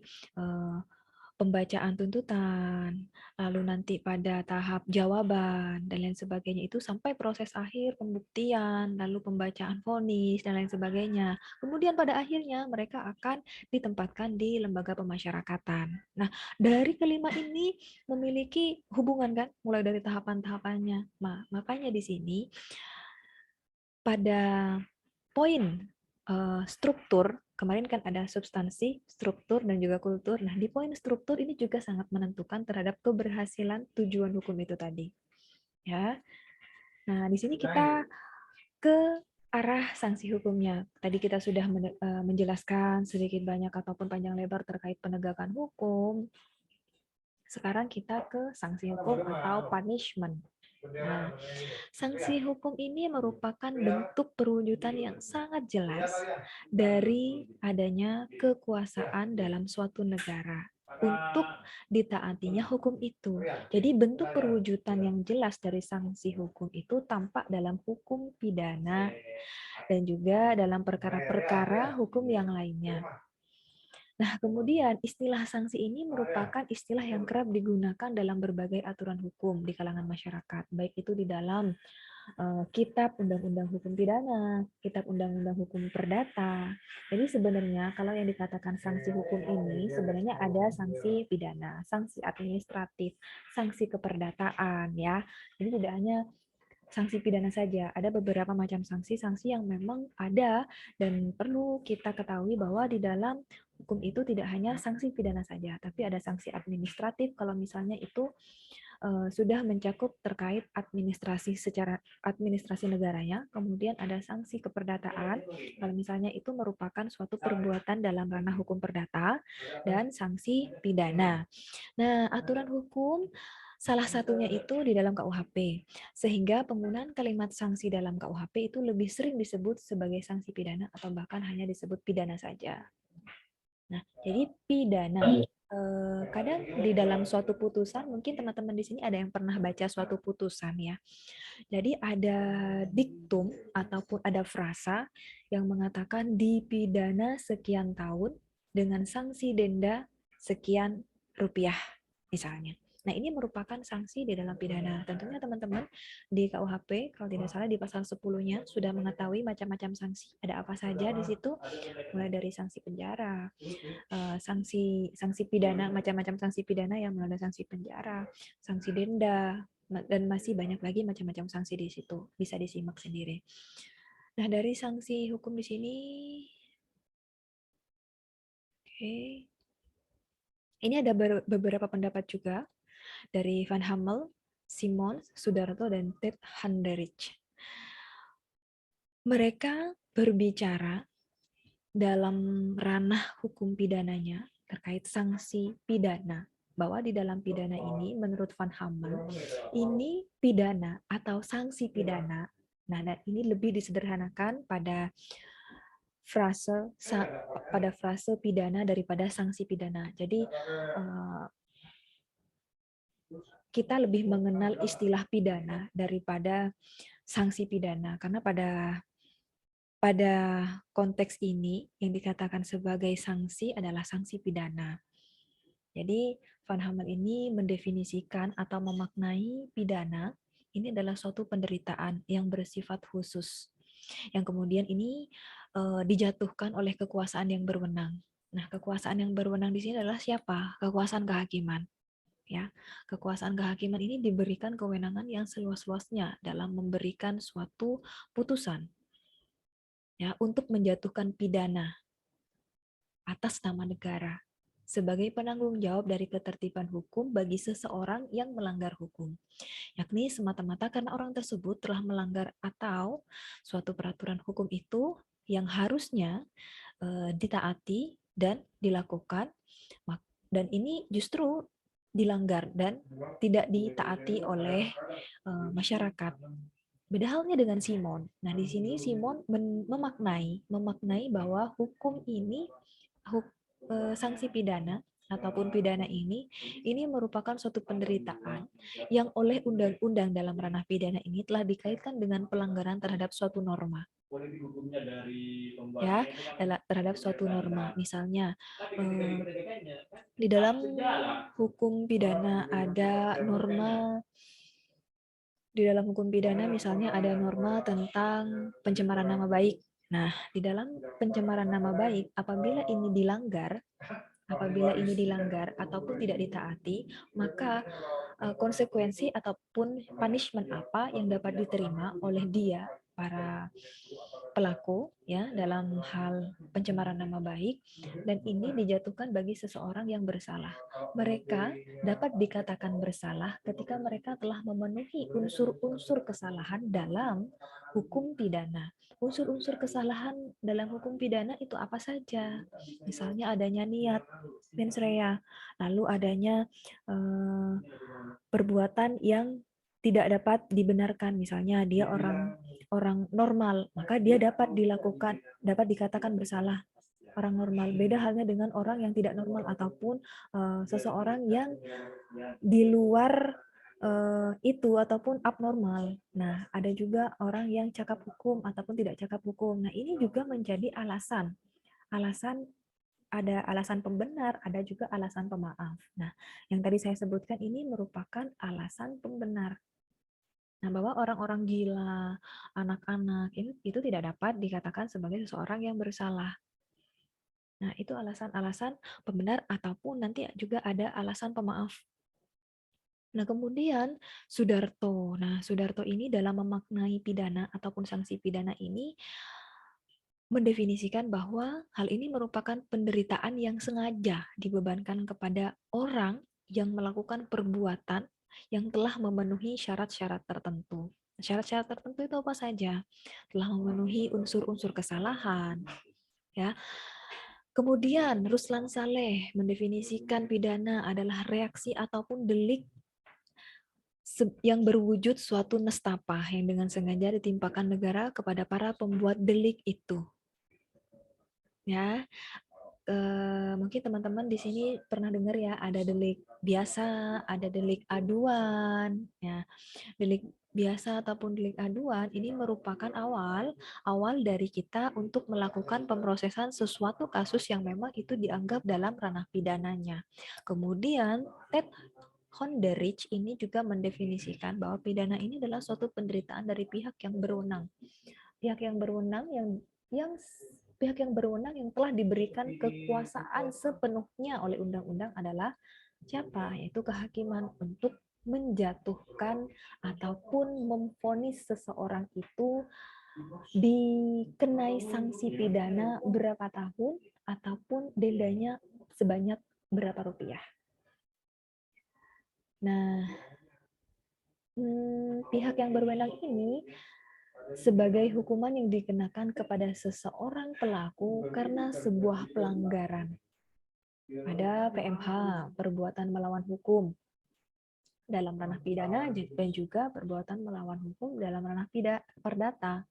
pembacaan tuntutan, lalu nanti pada tahap jawaban, dan lain sebagainya itu sampai proses akhir pembuktian, lalu pembacaan vonis, dan lain sebagainya. Kemudian pada akhirnya mereka akan ditempatkan di lembaga pemasyarakatan. Nah, dari kelima ini memiliki hubungan kan, mulai dari tahapan-tahapannya. Nah, makanya di sini pada poin struktur, kemarin kan ada substansi, struktur, dan juga kultur. Nah, di poin struktur ini juga sangat menentukan terhadap keberhasilan tujuan hukum itu tadi. Ya. Nah, di sini kita ke arah sanksi hukumnya. Tadi kita sudah menjelaskan sedikit banyak ataupun panjang lebar terkait penegakan hukum. Sekarang kita ke sanksi hukum atau punishment. Nah, sanksi hukum ini merupakan bentuk perwujudan yang sangat jelas dari adanya kekuasaan dalam suatu negara untuk ditaatinya hukum itu. Jadi bentuk perwujudan yang jelas dari sanksi hukum itu tampak dalam hukum pidana dan juga dalam perkara-perkara hukum yang lainnya. Nah, kemudian istilah sanksi ini merupakan istilah yang kerap digunakan dalam berbagai aturan hukum di kalangan masyarakat, baik itu di dalam Kitab Undang-Undang Hukum Pidana, Kitab Undang-Undang Hukum Perdata. Jadi sebenarnya kalau yang dikatakan sanksi hukum ini sebenarnya ada sanksi pidana, sanksi administratif, sanksi keperdataan ya. Jadi tidak hanya sanksi pidana saja, ada beberapa macam sanksi yang memang ada dan perlu kita ketahui bahwa di dalam hukum itu tidak hanya sanksi pidana saja, tapi ada sanksi administratif kalau misalnya itu sudah mencakup terkait administrasi negaranya, kemudian ada sanksi keperdataan kalau misalnya itu merupakan suatu perbuatan dalam ranah hukum perdata, dan sanksi pidana. Nah, aturan hukum salah satunya itu di dalam KUHP, sehingga penggunaan kalimat sanksi dalam KUHP itu lebih sering disebut sebagai sanksi pidana atau bahkan hanya disebut pidana saja. Nah, jadi pidana. Kadang di dalam suatu putusan, mungkin teman-teman di sini ada yang pernah baca suatu putusan ya. Jadi ada diktum ataupun ada frasa yang mengatakan dipidana sekian tahun dengan sanksi denda sekian rupiah misalnya. Nah, ini merupakan sanksi di dalam pidana. Tentunya teman-teman di KUHP, kalau tidak salah di pasal 10-nya sudah mengetahui macam-macam sanksi. Ada apa saja di situ, mulai dari sanksi penjara, sanksi pidana, macam-macam sanksi pidana yang mulai dari sanksi penjara, sanksi denda, dan masih banyak lagi macam-macam sanksi di situ. Bisa disimak sendiri. Nah, dari sanksi hukum di sini, oke. Ini ada beberapa pendapat juga dari Van Hammel, Simons, Sudarto, dan Ted Handerich. Mereka berbicara dalam ranah hukum pidananya terkait sanksi pidana, bahwa di dalam pidana ini menurut Van Hammel ini pidana atau sanksi pidana. Nah, dan ini lebih disederhanakan pada frase pidana daripada sanksi pidana. Jadi kita lebih mengenal istilah pidana daripada sanksi pidana, karena pada konteks ini yang dikatakan sebagai sanksi adalah sanksi pidana. Jadi Van Hammel ini mendefinisikan atau memaknai pidana ini adalah suatu penderitaan yang bersifat khusus yang kemudian ini dijatuhkan oleh kekuasaan yang berwenang. Nah, kekuasaan yang berwenang di sini adalah siapa? Kekuasaan kehakiman. Ya, kekuasaan kehakiman ini diberikan kewenangan yang seluas-luasnya dalam memberikan suatu putusan, ya, untuk menjatuhkan pidana atas nama negara sebagai penanggung jawab dari ketertiban hukum bagi seseorang yang melanggar hukum, yakni semata-mata karena orang tersebut telah melanggar atau suatu peraturan hukum itu yang harusnya ditaati dan dilakukan, dan ini justru dilanggar dan tidak ditaati oleh masyarakat. Beda halnya dengan Simon. Nah, di sini Simon memaknai bahwa hukum ini, sanksi pidana ataupun pidana ini merupakan suatu penderitaan yang oleh undang-undang dalam ranah pidana ini telah dikaitkan dengan pelanggaran terhadap suatu norma. Ya, terhadap suatu norma. Misalnya, di dalam hukum pidana ada norma, misalnya ada norma tentang pencemaran nama baik. Nah, di dalam pencemaran nama baik, apabila ini dilanggar ataupun tidak ditaati, maka konsekuensi ataupun punishment apa yang dapat diterima oleh para pelaku, ya, dalam hal pencemaran nama baik, dan ini dijatuhkan bagi seseorang yang bersalah. Mereka dapat dikatakan bersalah ketika mereka telah memenuhi unsur-unsur kesalahan dalam hukum pidana. Unsur-unsur kesalahan dalam hukum pidana itu apa saja? Misalnya adanya niat, mens rea, lalu adanya perbuatan yang tidak dapat dibenarkan, misalnya dia orang normal, maka dia dapat dikatakan bersalah. Orang normal, beda halnya dengan orang yang tidak normal ataupun seseorang yang di luar itu ataupun abnormal. Nah, ada juga orang yang cakap hukum ataupun tidak cakap hukum. Nah, ini juga menjadi alasan. Ada alasan pembenar, ada juga alasan pemaaf. Nah, yang tadi saya sebutkan ini merupakan alasan pembenar. Nah, bahwa orang-orang gila, anak-anak, itu tidak dapat dikatakan sebagai seseorang yang bersalah. Nah, itu alasan-alasan pembenar ataupun nanti juga ada alasan pemaaf. Nah, kemudian Sudarto. Nah, Sudarto ini dalam memaknai pidana ataupun sanksi pidana ini mendefinisikan bahwa hal ini merupakan penderitaan yang sengaja dibebankan kepada orang yang melakukan perbuatan yang telah memenuhi syarat-syarat tertentu. Syarat-syarat tertentu itu apa saja? Telah memenuhi unsur-unsur kesalahan, ya. Kemudian Ruslan Saleh mendefinisikan pidana adalah reaksi ataupun delik yang berwujud suatu nestapa yang dengan sengaja ditimpakan negara kepada para pembuat delik itu. Ya, mungkin teman-teman di sini pernah dengar ya, ada delik biasa, ada delik aduan. Ya, delik biasa ataupun delik aduan ini merupakan awal dari kita untuk melakukan pemrosesan sesuatu kasus yang memang itu dianggap dalam ranah pidananya. Kemudian Ted Honderich ini juga mendefinisikan bahwa pidana ini adalah suatu penderitaan dari pihak yang berwenang. Pihak yang berwenang yang telah diberikan kekuasaan sepenuhnya oleh undang-undang adalah siapa? Yaitu kehakiman untuk menjatuhkan ataupun memvonis seseorang itu dikenai sanksi pidana berapa tahun ataupun dendanya sebanyak berapa rupiah. Nah, pihak yang berwenang ini sebagai hukuman yang dikenakan kepada seseorang pelaku karena sebuah pelanggaran. Ada PMH, perbuatan melawan hukum dalam ranah pidana, dan juga perbuatan melawan hukum dalam ranah perdata.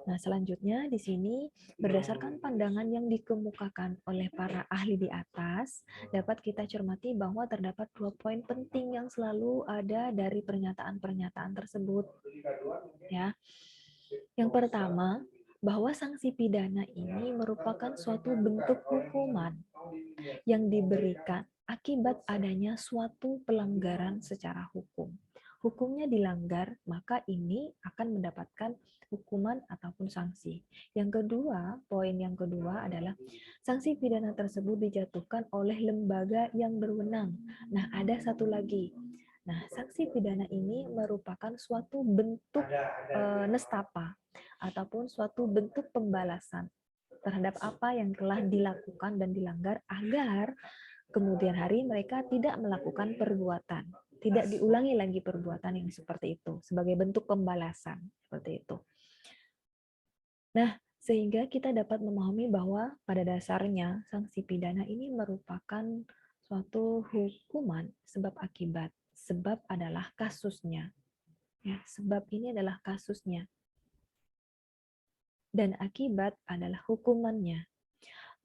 Nah, selanjutnya di sini berdasarkan pandangan yang dikemukakan oleh para ahli di atas, dapat kita cermati bahwa terdapat 2 poin penting yang selalu ada dari pernyataan-pernyataan tersebut. Ya. Yang pertama, bahwa sanksi pidana ini merupakan suatu bentuk hukuman yang diberikan akibat adanya suatu pelanggaran secara hukum. hukumnya dilanggar, maka ini akan mendapatkan hukuman ataupun sanksi. Yang kedua, poin yang kedua adalah sanksi pidana tersebut dijatuhkan oleh lembaga yang berwenang. Nah, ada satu lagi. Nah, sanksi pidana ini merupakan suatu bentuk nestapa ataupun suatu bentuk pembalasan terhadap apa yang telah dilakukan dan dilanggar agar kemudian hari mereka tidak melakukan perbuatan, tidak diulangi lagi perbuatan yang seperti itu sebagai bentuk pembalasan seperti itu. Nah, sehingga kita dapat memahami bahwa pada dasarnya sanksi pidana ini merupakan suatu hukuman sebab akibat. Sebab adalah kasusnya. Ya, sebab ini adalah kasusnya. Dan akibat adalah hukumannya.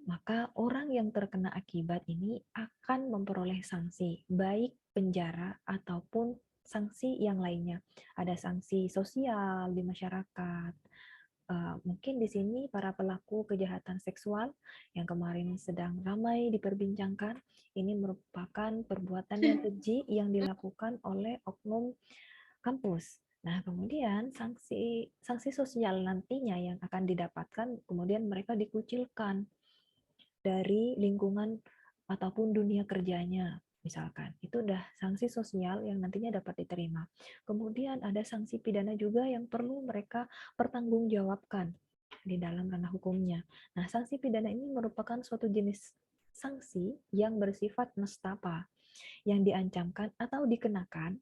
Maka orang yang terkena akibat ini akan memperoleh sanksi, baik penjara ataupun sanksi yang lainnya. Ada sanksi sosial di masyarakat. Mungkin di sini para pelaku kejahatan seksual yang kemarin sedang ramai diperbincangkan, ini merupakan perbuatan yang keji yang dilakukan oleh oknum kampus. Nah, kemudian sanksi sosial nantinya yang akan didapatkan, kemudian mereka dikucilkan dari lingkungan ataupun dunia kerjanya, misalkan. Itu udah sanksi sosial yang nantinya dapat diterima. Kemudian ada sanksi pidana juga yang perlu mereka pertanggungjawabkan di dalam ranah hukumnya. Nah, sanksi pidana ini merupakan suatu jenis sanksi yang bersifat nestapa, yang diancamkan atau dikenakan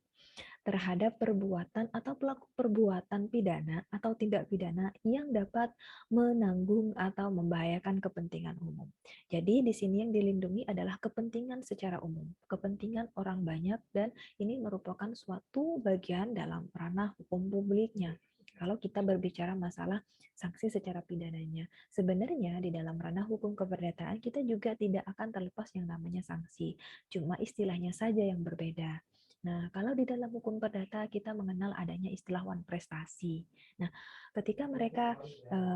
terhadap perbuatan atau pelaku perbuatan pidana atau tindak pidana yang dapat menanggung atau membahayakan kepentingan umum. Jadi di sini yang dilindungi adalah kepentingan secara umum, kepentingan orang banyak, dan ini merupakan suatu bagian dalam ranah hukum publiknya. Kalau kita berbicara masalah sanksi secara pidananya, sebenarnya di dalam ranah hukum keperdataan kita juga tidak akan terlepas yang namanya sanksi, cuma istilahnya saja yang berbeda. Nah, kalau di dalam hukum perdata kita mengenal adanya istilah wan prestasi. Nah, ketika mereka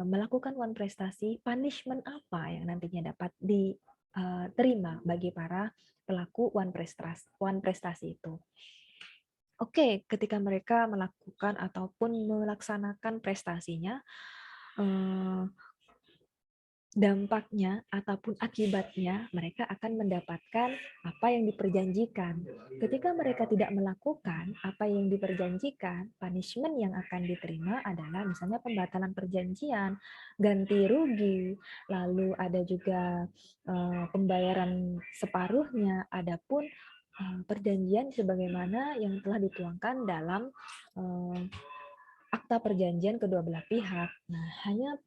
melakukan wan prestasi, punishment apa yang nantinya dapat diterima bagi para pelaku wan prestasi itu? Oke, ketika mereka melakukan ataupun melaksanakan prestasinya, dampaknya ataupun akibatnya mereka akan mendapatkan apa yang diperjanjikan. Ketika mereka tidak melakukan apa yang diperjanjikan, punishment yang akan diterima adalah misalnya pembatalan perjanjian, ganti rugi, lalu ada juga pembayaran separuhnya, adapun perjanjian sebagaimana yang telah dituangkan dalam akta perjanjian kedua belah pihak. Nah, hanya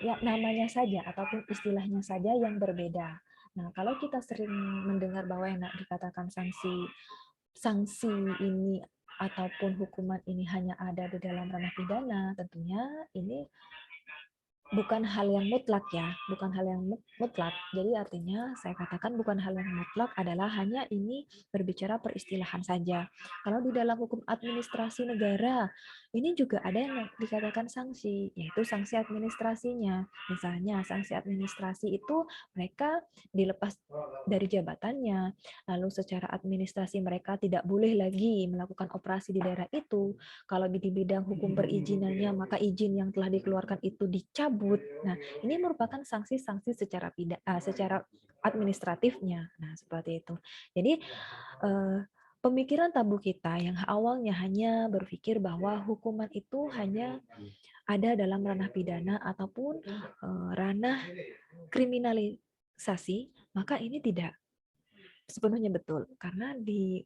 ya namanya saja ataupun istilahnya saja yang berbeda. Nah, kalau kita sering mendengar bahwa yang dikatakan sanksi ini ataupun hukuman ini hanya ada di dalam ranah pidana, tentunya ini bukan hal yang mutlak ya, bukan hal yang mutlak. Jadi artinya saya katakan bukan hal yang mutlak adalah hanya ini berbicara peristilahan saja. Kalau di dalam hukum administrasi negara, ini juga ada yang dikatakan sanksi, yaitu sanksi administrasinya. Misalnya sanksi administrasi itu mereka dilepas dari jabatannya, lalu secara administrasi mereka tidak boleh lagi melakukan operasi di daerah itu. Kalau di bidang hukum perizinannya, maka izin yang telah dikeluarkan itu dicabut. Nah, ini merupakan sanksi-sanksi secara administratifnya. Nah, seperti itu. Jadi pemikiran tabu kita yang awalnya hanya berpikir bahwa hukuman itu hanya ada dalam ranah pidana ataupun ranah kriminalisasi, maka ini tidak sepenuhnya betul, karena di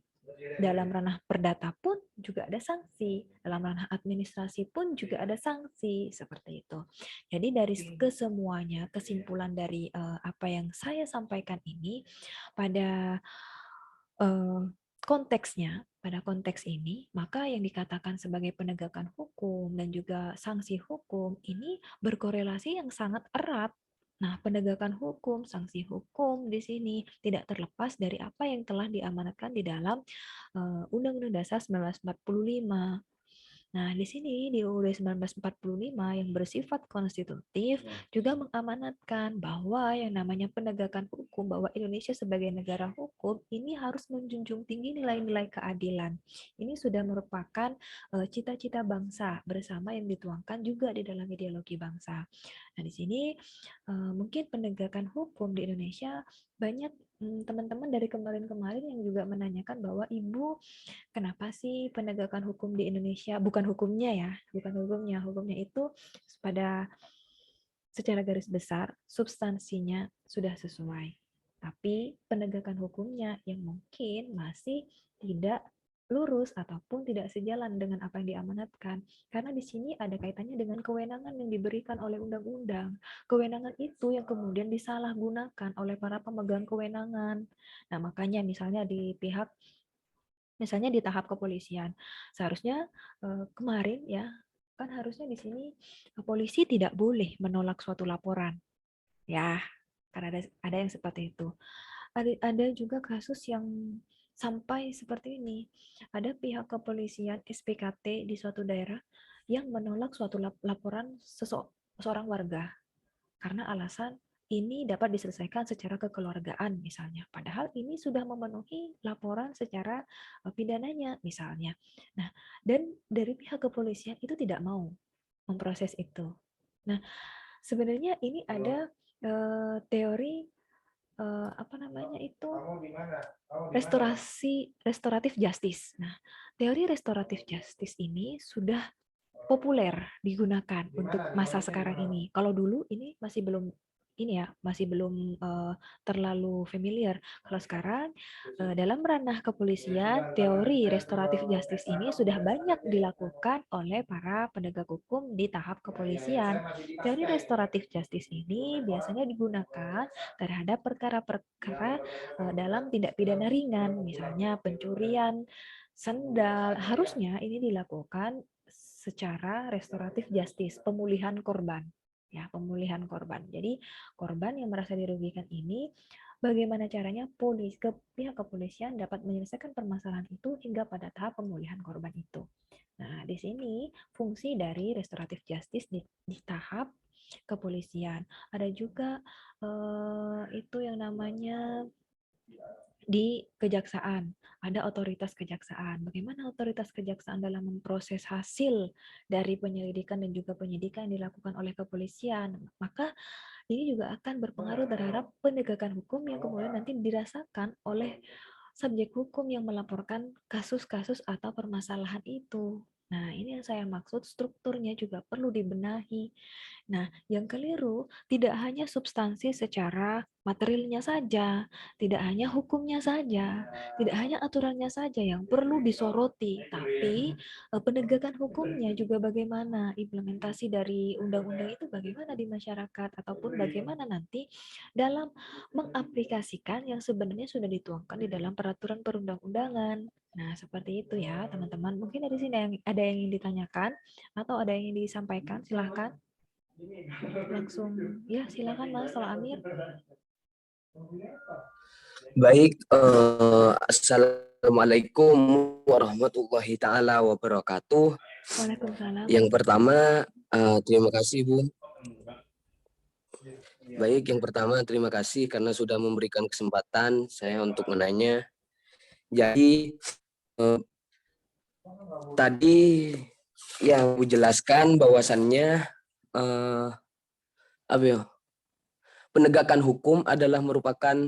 dalam ranah perdata pun juga ada sanksi, dalam ranah administrasi pun juga ada sanksi, seperti itu. Jadi dari kesemuanya, kesimpulan dari apa yang saya sampaikan ini pada konteksnya, pada konteks ini, maka yang dikatakan sebagai penegakan hukum dan juga sanksi hukum ini berkorelasi yang sangat erat. Nah, penegakan hukum, sanksi hukum di sini tidak terlepas dari apa yang telah diamanatkan di dalam Undang-Undang Dasar 1945. Nah, di sini di UUD 1945 yang bersifat konstitutif juga mengamanatkan bahwa yang namanya penegakan hukum, bahwa Indonesia sebagai negara hukum ini harus menjunjung tinggi nilai-nilai keadilan. Ini sudah merupakan cita-cita bangsa bersama yang dituangkan juga di dalam ideologi bangsa. Nah, di sini mungkin penegakan hukum di Indonesia banyak teman-teman dari kemarin-kemarin yang juga menanyakan bahwa Ibu, kenapa sih penegakan hukum di Indonesia, bukan hukumnya ya, bukan hukumnya itu pada secara garis besar substansinya sudah sesuai. Tapi penegakan hukumnya yang mungkin masih tidak lurus ataupun tidak sejalan dengan apa yang diamanatkan. Karena di sini ada kaitannya dengan kewenangan yang diberikan oleh undang-undang. Kewenangan itu yang kemudian disalahgunakan oleh para pemegang kewenangan. Nah, makanya misalnya di tahap kepolisian. Seharusnya kemarin ya, kan harusnya di sini polisi tidak boleh menolak suatu laporan. Ya, karena ada yang seperti itu. Ada juga kasus yang sampai seperti ini. Ada pihak kepolisian SPKT di suatu daerah yang menolak suatu laporan seorang warga karena alasan ini dapat diselesaikan secara kekeluargaan misalnya. Padahal ini sudah memenuhi laporan secara pidananya misalnya. Nah, dan dari pihak kepolisian itu tidak mau memproses itu. Nah, sebenarnya ini ada teori apa namanya itu restoratif justice. Nah, teori restoratif justice ini sudah populer digunakan untuk masa sekarang ini. Kalau dulu ini masih belum terlalu familiar. Kalau sekarang dalam ranah kepolisian, teori restoratif justice ini sudah banyak dilakukan oleh para penegak hukum di tahap kepolisian. Teori restoratif justice ini biasanya digunakan terhadap perkara-perkara dalam tindak pidana ringan, misalnya pencurian sendal. Harusnya ini dilakukan secara restoratif justice, pemulihan korban. Ya, pemulihan korban. Jadi korban yang merasa dirugikan ini bagaimana caranya pihak kepolisian dapat menyelesaikan permasalahan itu hingga pada tahap pemulihan korban itu. Nah, di sini fungsi dari restoratif justice di tahap kepolisian. Ada juga itu yang namanya di kejaksaan, ada otoritas kejaksaan. Bagaimana otoritas kejaksaan dalam memproses hasil dari penyelidikan dan juga penyidikan yang dilakukan oleh kepolisian? Maka ini juga akan berpengaruh terhadap penegakan hukum yang kemudian nanti dirasakan oleh subjek hukum yang melaporkan kasus-kasus atau permasalahan itu. Nah, ini yang saya maksud, strukturnya juga perlu dibenahi. Nah, yang keliru tidak hanya substansi secara materialnya saja, tidak hanya hukumnya saja, tidak hanya aturannya saja yang perlu disoroti, tapi penegakan hukumnya juga bagaimana, implementasi dari undang-undang itu bagaimana di masyarakat, ataupun bagaimana nanti dalam mengaplikasikan yang sebenarnya sudah dituangkan di dalam peraturan perundang-undangan. Nah, seperti itu ya, teman-teman. Mungkin dari sini ada yang ingin ditanyakan atau ada yang ingin disampaikan, silahkan. Langsung, ya silakan Mas Amir. Baik, Assalamualaikum warahmatullahi taala wabarakatuh. Waalaikumsalam. Yang pertama, terima kasih Bu. Baik, yang pertama terima kasih karena sudah memberikan kesempatan saya untuk menanya. Jadi tadi yang Bu jelaskan bahwasannya penegakan hukum adalah merupakan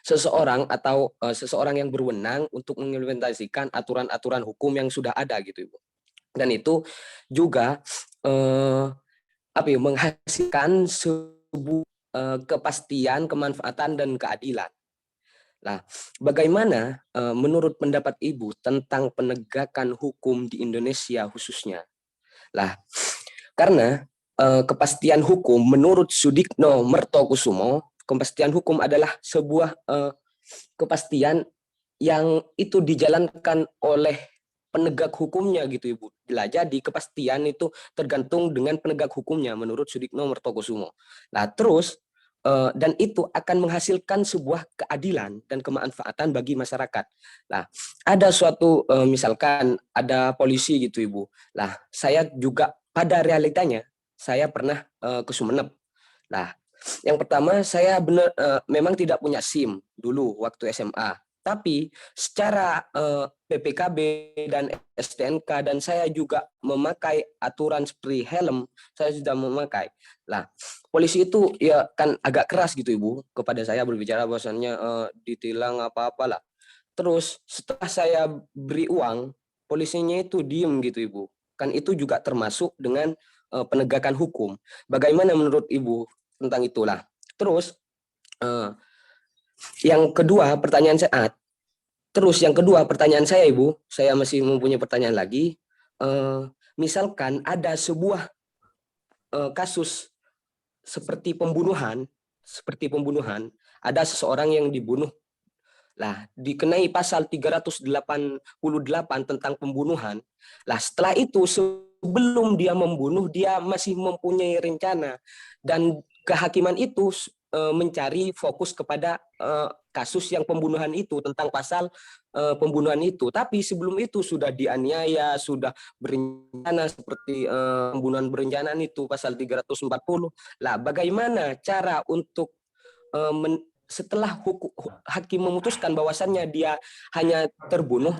seseorang atau seseorang yang berwenang untuk mengimplementasikan aturan-aturan hukum yang sudah ada gitu Ibu. Dan itu juga menghasilkan sebuah kepastian, kemanfaatan dan keadilan. Nah, bagaimana menurut pendapat Ibu tentang penegakan hukum di Indonesia khususnya? Lah, karena kepastian hukum menurut Sudikno Mertokusumo, kepastian hukum adalah sebuah kepastian yang itu dijalankan oleh penegak hukumnya gitu Ibu. Jadi kepastian itu tergantung dengan penegak hukumnya menurut Sudikno Mertokusumo. Nah, terus dan itu akan menghasilkan sebuah keadilan dan kemanfaatan bagi masyarakat. Nah, ada suatu misalkan ada polisi gitu Ibu. Lah, saya juga pada realitanya saya pernah ke Sumeneb. Nah, yang pertama saya memang tidak punya SIM dulu waktu SMA. Tapi secara PPKB dan STNK dan saya juga memakai aturan seperti helm, saya sudah memakai. Lah, polisi itu ya kan agak keras gitu Ibu kepada saya berbicara bahwasannya ditilang apa-apalah. Terus setelah saya beri uang, polisinya itu diem gitu Ibu. Kan itu juga termasuk dengan penegakan hukum. Bagaimana menurut Ibu tentang itulah? Terus yang kedua pertanyaan saya Ibu, saya masih mempunyai pertanyaan lagi. Misalkan ada sebuah kasus seperti pembunuhan, ada seseorang yang dibunuh. Lah, dikenai pasal 388 tentang pembunuhan. Lah, setelah itu sebelum dia membunuh, dia masih mempunyai rencana dan kehakiman itu mencari fokus kepada kasus yang pembunuhan itu tentang pasal pembunuhan itu. Tapi sebelum itu sudah dianiaya, sudah berencana seperti pembunuhan berencana itu pasal 340. Lah, bagaimana cara untuk setelah hakim memutuskan bahwasannya dia hanya terbunuh,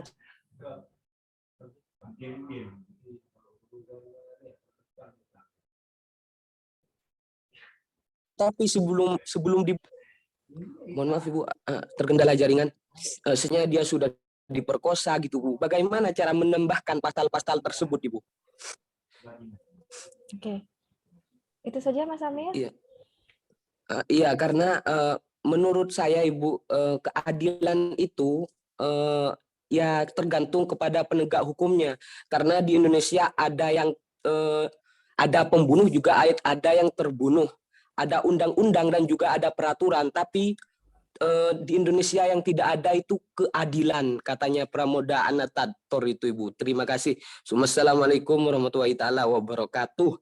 tapi sebelum mohon maaf Ibu, terkendala jaringan, sebenarnya dia sudah diperkosa gitu Bu. Bagaimana cara menambahkan pasal-pasal tersebut Ibu? Oke. Itu saja Mas Amir? Iya. Iya, karena menurut saya Ibu, keadilan itu ya tergantung kepada penegak hukumnya. Karena di Indonesia ada yang ada pembunuh juga ada yang terbunuh. Ada undang-undang dan juga ada peraturan, tapi di Indonesia yang tidak ada itu keadilan, katanya Pramoda Anantatur itu Ibu. Terima kasih. Assalamualaikum warahmatullahi taala wabarakatuh.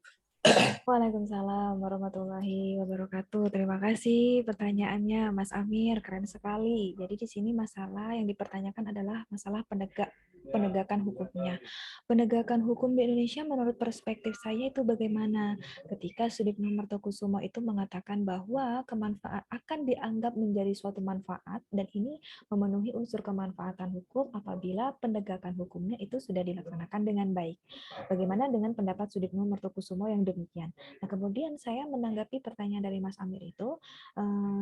Waalaikumsalam warahmatullahi wabarakatuh. Terima kasih pertanyaannya Mas Amir, keren sekali. Jadi di sini masalah yang dipertanyakan adalah masalah penegakan hukumnya. Penegakan hukum di Indonesia menurut perspektif saya itu bagaimana? Ketika Sudipno Martokusumo itu mengatakan bahwa kemanfaat akan dianggap menjadi suatu manfaat dan ini memenuhi unsur kemanfaatan hukum apabila penegakan hukumnya itu sudah dilaksanakan dengan baik. Bagaimana dengan pendapat Sudipno Martokusumo yang demikian? Nah, kemudian saya menanggapi pertanyaan dari Mas Amir itu,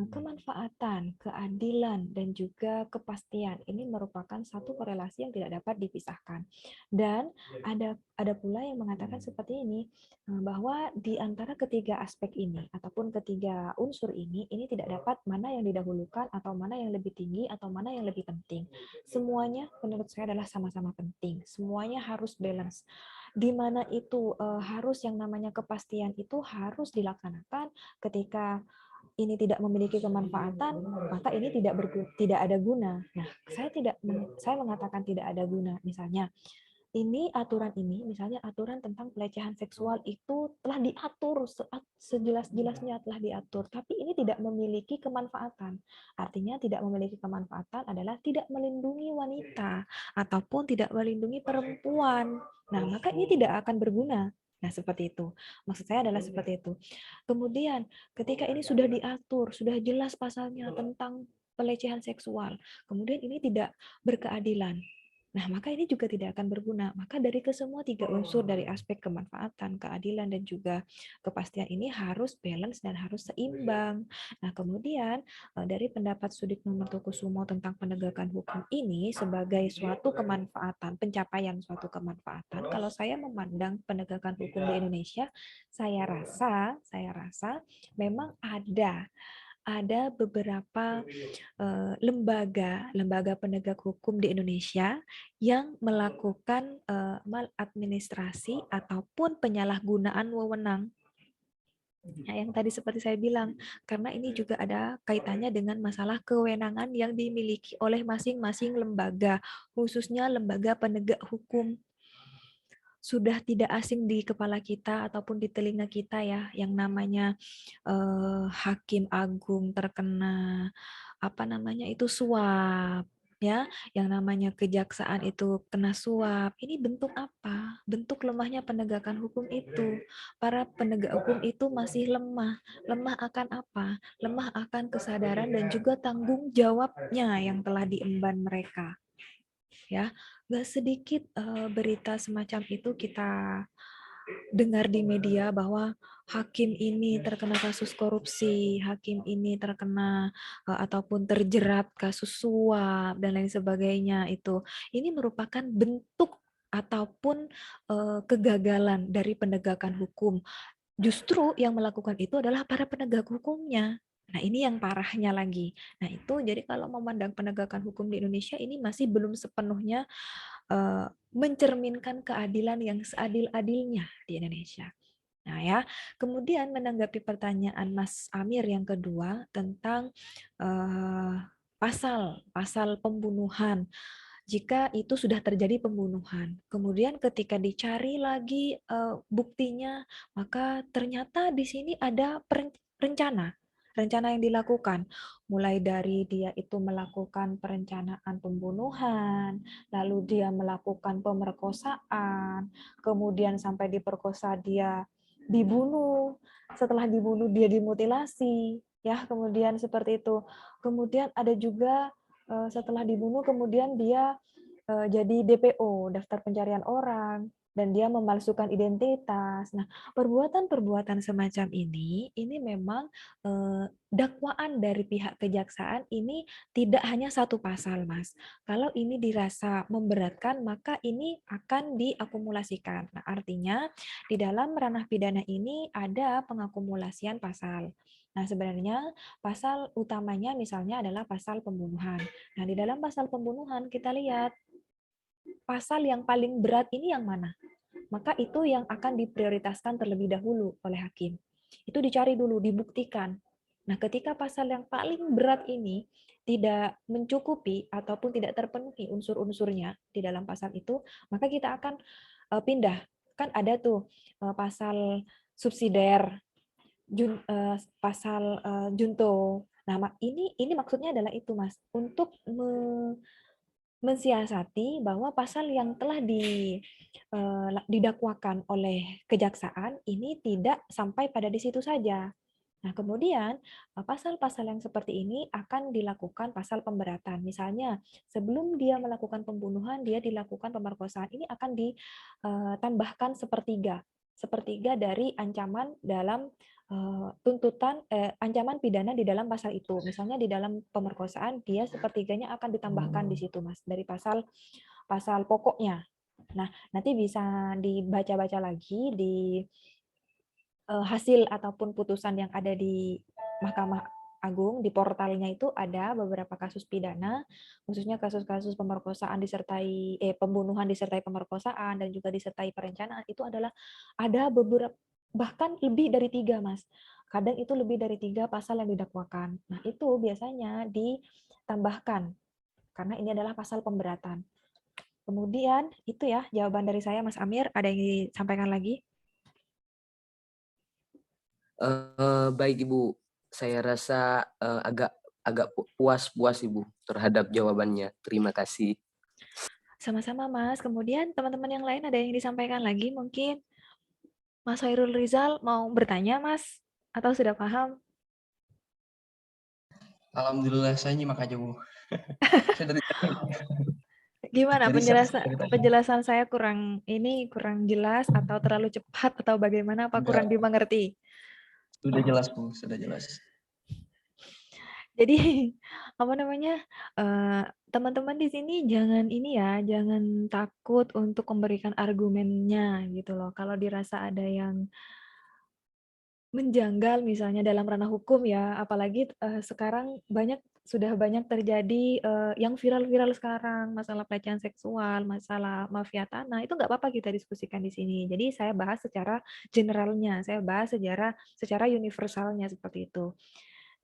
kemanfaatan, keadilan, dan juga kepastian ini merupakan satu korelasi yang tidak dapat dipisahkan. Dan ada pula yang mengatakan seperti ini, bahwa di antara ketiga aspek ini ataupun ketiga unsur ini tidak dapat mana yang didahulukan atau mana yang lebih tinggi atau mana yang lebih penting. Semuanya menurut saya adalah sama-sama penting. Semuanya harus balance. Di mana itu harus yang namanya kepastian itu harus dilaksanakan ketika ini tidak memiliki kemanfaatan, maka ini tidak ada guna. Nah, saya mengatakan tidak ada guna. Misalnya, misalnya aturan tentang pelecehan seksual itu telah diatur sejelas-jelasnya telah diatur, tapi ini tidak memiliki kemanfaatan. Artinya tidak memiliki kemanfaatan adalah tidak melindungi wanita ataupun tidak melindungi perempuan. Nah, maka ini tidak akan berguna. Nah, seperti itu. Maksud saya adalah seperti itu. Kemudian, ketika ini sudah diatur, sudah jelas pasalnya tentang pelecehan seksual, kemudian ini tidak berkeadilan. Nah, maka ini juga tidak akan berguna. Maka dari kesemua tiga unsur dari aspek kemanfaatan, keadilan, dan juga kepastian ini harus balance dan harus seimbang. Nah, kemudian dari pendapat Sudipno Martokusumo tentang penegakan hukum ini sebagai suatu kemanfaatan, pencapaian suatu kemanfaatan, kalau saya memandang penegakan hukum di Indonesia, saya rasa memang ada beberapa lembaga penegak hukum di Indonesia yang melakukan maladministrasi ataupun penyalahgunaan wewenang. Nah, yang tadi seperti saya bilang, karena ini juga ada kaitannya dengan masalah kewenangan yang dimiliki oleh masing-masing lembaga, khususnya lembaga penegak hukum. sudah tidak asing di kepala kita ataupun di telinga kita ya, yang namanya hakim agung terkena itu suap ya, yang namanya kejaksaan itu kena suap. Ini bentuk apa? Bentuk lemahnya penegakan hukum itu. Para penegak hukum itu masih lemah. Lemah akan apa? Lemah akan kesadaran dan juga tanggung jawabnya yang telah diemban mereka. Ya, nggak sedikit berita semacam itu kita dengar di media bahwa hakim ini terkena kasus korupsi, hakim ini terkena ataupun terjerat kasus suap dan lain sebagainya itu. Ini merupakan bentuk ataupun kegagalan dari penegakan hukum. Justru yang melakukan itu adalah para penegak hukumnya. Nah, ini yang parahnya lagi. Nah, itu jadi kalau memandang penegakan hukum di Indonesia ini masih belum sepenuhnya mencerminkan keadilan yang seadil-adilnya di Indonesia. Nah ya, kemudian menanggapi pertanyaan Mas Amir yang kedua tentang pasal pembunuhan. Jika itu sudah terjadi pembunuhan, kemudian ketika dicari lagi buktinya, maka ternyata di sini ada rencana yang dilakukan, mulai dari dia itu melakukan perencanaan pembunuhan, lalu dia melakukan pemerkosaan, kemudian sampai diperkosa dia dibunuh, setelah dibunuh dia dimutilasi, ya kemudian seperti itu. Kemudian ada juga setelah dibunuh kemudian dia jadi DPO, daftar pencarian orang, dan dia memalsukan identitas. Nah, perbuatan-perbuatan semacam ini memang dakwaan dari pihak kejaksaan ini tidak hanya satu pasal, Mas. Kalau ini dirasa memberatkan, maka ini akan diakumulasikan. Nah, artinya di dalam ranah pidana ini ada pengakumulasian pasal. Nah, sebenarnya pasal utamanya misalnya adalah pasal pembunuhan. Nah, di dalam pasal pembunuhan kita lihat pasal yang paling berat ini yang mana? Maka itu yang akan diprioritaskan terlebih dahulu oleh hakim. Itu dicari dulu, dibuktikan. Nah, ketika pasal yang paling berat ini tidak mencukupi ataupun tidak terpenuhi unsur-unsurnya di dalam pasal itu, maka kita akan pindah. Kan ada tuh pasal subsidiar, pasal junto. Nah, ini maksudnya adalah itu, Mas, untuk mensiasati bahwa pasal yang telah didakwakan oleh kejaksaan ini tidak sampai pada di situ saja. Nah, kemudian pasal-pasal yang seperti ini akan dilakukan pasal pemberatan. Misalnya, sebelum dia melakukan pembunuhan, dia dilakukan pemerkosaan. Ini akan ditambahkan sepertiga dari ancaman dalam ancaman pidana di dalam pasal itu. Misalnya di dalam pemerkosaan dia sepertiganya akan ditambahkan di situ, Mas, dari pasal pokoknya. Nah, nanti bisa dibaca-baca lagi di hasil ataupun putusan yang ada di Mahkamah Agung, di portalnya itu ada beberapa kasus pidana, khususnya kasus-kasus pemerkosaan disertai pembunuhan disertai pemerkosaan dan juga disertai perencanaan, itu adalah ada beberapa, bahkan lebih dari 3, Mas. Kadang itu lebih dari 3 pasal yang didakwakan. Nah, itu biasanya ditambahkan karena ini adalah pasal pemberatan. Kemudian itu ya jawaban dari saya, Mas Amir. Ada yang disampaikan lagi? Baik Ibu, saya rasa agak puas Ibu terhadap jawabannya. Terima kasih. Sama-sama, Mas. Kemudian teman-teman yang lain ada yang disampaikan lagi mungkin? Mas Hairul Rizal mau bertanya, Mas? Atau sudah paham? Alhamdulillah saya nyimak aja Bu. Saya dari tadi. Gimana Jadi dari tadi. penjelasan saya kurang jelas atau terlalu cepat atau bagaimana, apa kurang dimengerti? Sudah jelas Bu, sudah jelas. Jadi apa namanya, teman-teman di sini jangan jangan takut untuk memberikan argumennya gitu loh. Kalau dirasa ada yang menjanggal misalnya dalam ranah hukum ya, apalagi sekarang sudah banyak terjadi yang viral-viral sekarang, masalah pelecehan seksual, masalah mafia tanah, itu nggak apa-apa kita diskusikan di sini. Jadi saya bahas secara generalnya, saya bahas secara universalnya seperti itu.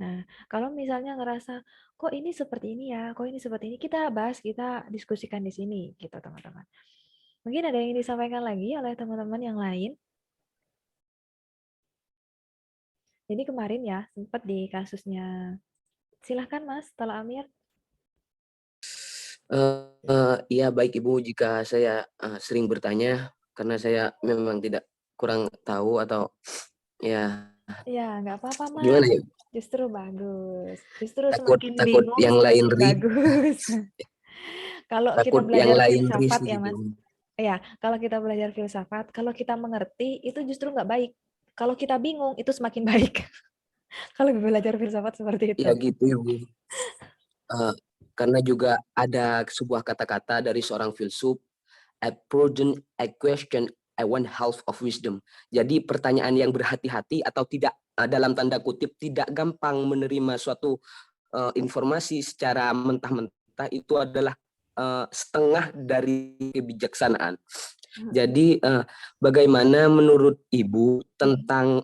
Nah, kalau misalnya ngerasa kok ini seperti ini ya, kok ini seperti ini, kita bahas, kita diskusikan di sini gitu teman-teman. Mungkin ada yang disampaikan lagi oleh teman-teman yang lain. Jadi kemarin ya, sempat di kasusnya. Silahkan Mas, setelah Amir. Iya baik Ibu, jika saya sering bertanya karena saya memang tidak kurang tahu atau ya Ya, nggak apa-apa Mas. gimana ya, Justru bagus. Justru takut semakin takut bingung yang lain semakin bagus. Kalau kita takut yang belajar lain filsafat risih ya gitu. Mas. Ya, kalau kita belajar filsafat, kalau kita mengerti itu justru nggak baik. Kalau kita bingung itu semakin baik. Kalau belajar filsafat seperti itu. Ya gitu Ibu. Karena juga ada sebuah kata-kata dari seorang filsuf, a prudent a question I one half of wisdom. Jadi pertanyaan yang berhati-hati atau tidak dalam tanda kutip tidak gampang menerima suatu informasi secara mentah-mentah itu adalah setengah dari kebijaksanaan. Jadi bagaimana menurut Ibu tentang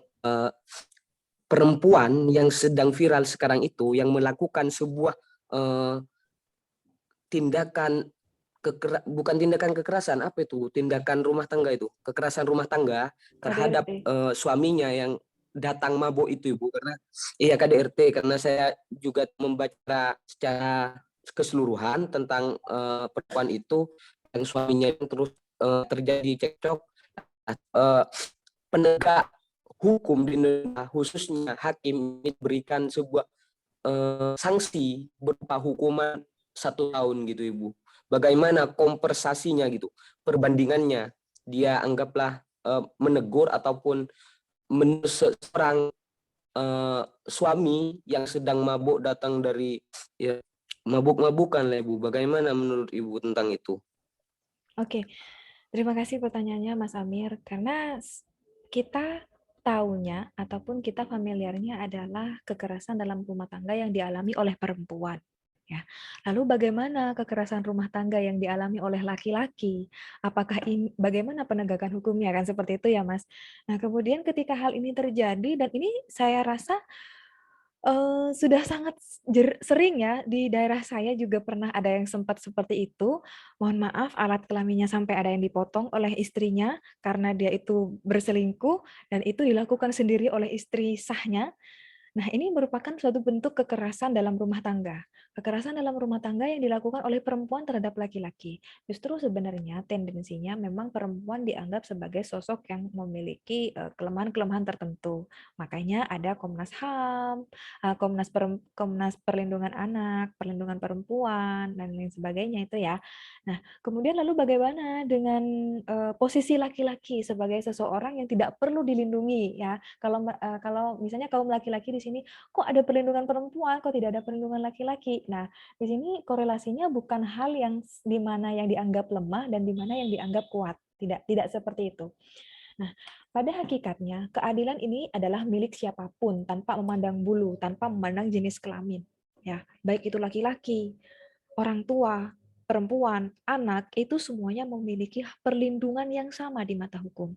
perempuan yang sedang viral sekarang itu yang melakukan sebuah tindakan bukan tindakan kekerasan, apa itu, tindakan rumah tangga itu, kekerasan rumah tangga terhadap KDRT. suaminya yang datang mabuk itu Ibu, karena iya KDRT, karena saya juga membaca secara keseluruhan tentang perempuan itu yang suaminya yang terus terjadi cekcok. Penegak hukum di Indonesia khususnya hakim ini berikan sebuah sanksi berupa hukuman 1 tahun gitu Ibu. Bagaimana kompensasinya gitu, perbandingannya, dia anggaplah menegur ataupun seorang suami yang sedang mabuk datang dari ya mabuk-mabukan lah Ibu. Bagaimana menurut Ibu tentang itu? Oke, terima kasih pertanyaannya Mas Amir. Karena kita taunya ataupun kita familiarnya adalah kekerasan dalam rumah tangga yang dialami oleh perempuan. Ya. Lalu bagaimana kekerasan rumah tangga yang dialami oleh laki-laki? Apakah ini bagaimana penegakan hukumnya kan seperti itu ya Mas? Nah kemudian ketika hal ini terjadi dan ini saya rasa sudah sangat sering ya, di daerah saya juga pernah ada yang sempat seperti itu. Mohon maaf, alat kelaminnya sampai ada yang dipotong oleh istrinya karena dia itu berselingkuh dan itu dilakukan sendiri oleh istri sahnya. Nah, ini merupakan suatu bentuk kekerasan dalam rumah tangga. Kekerasan dalam rumah tangga yang dilakukan oleh perempuan terhadap laki-laki. Justru sebenarnya tendensinya memang perempuan dianggap sebagai sosok yang memiliki kelemahan-kelemahan tertentu. Makanya ada Komnas HAM, Komnas Perlindungan Anak, Perlindungan Perempuan, dan lain sebagainya itu ya. Nah, kemudian lalu bagaimana dengan posisi laki-laki sebagai seseorang yang tidak perlu dilindungi ya? Kalau misalnya kaum laki-laki di sini, kok ada perlindungan perempuan, kok tidak ada perlindungan laki-laki? Nah, di sini korelasinya bukan hal yang di mana yang dianggap lemah dan di mana yang dianggap kuat. Tidak seperti itu. Nah, pada hakikatnya keadilan ini adalah milik siapapun tanpa memandang bulu, tanpa memandang jenis kelamin. Ya, baik itu laki-laki, orang tua, perempuan, anak, itu semuanya memiliki perlindungan yang sama di mata hukum.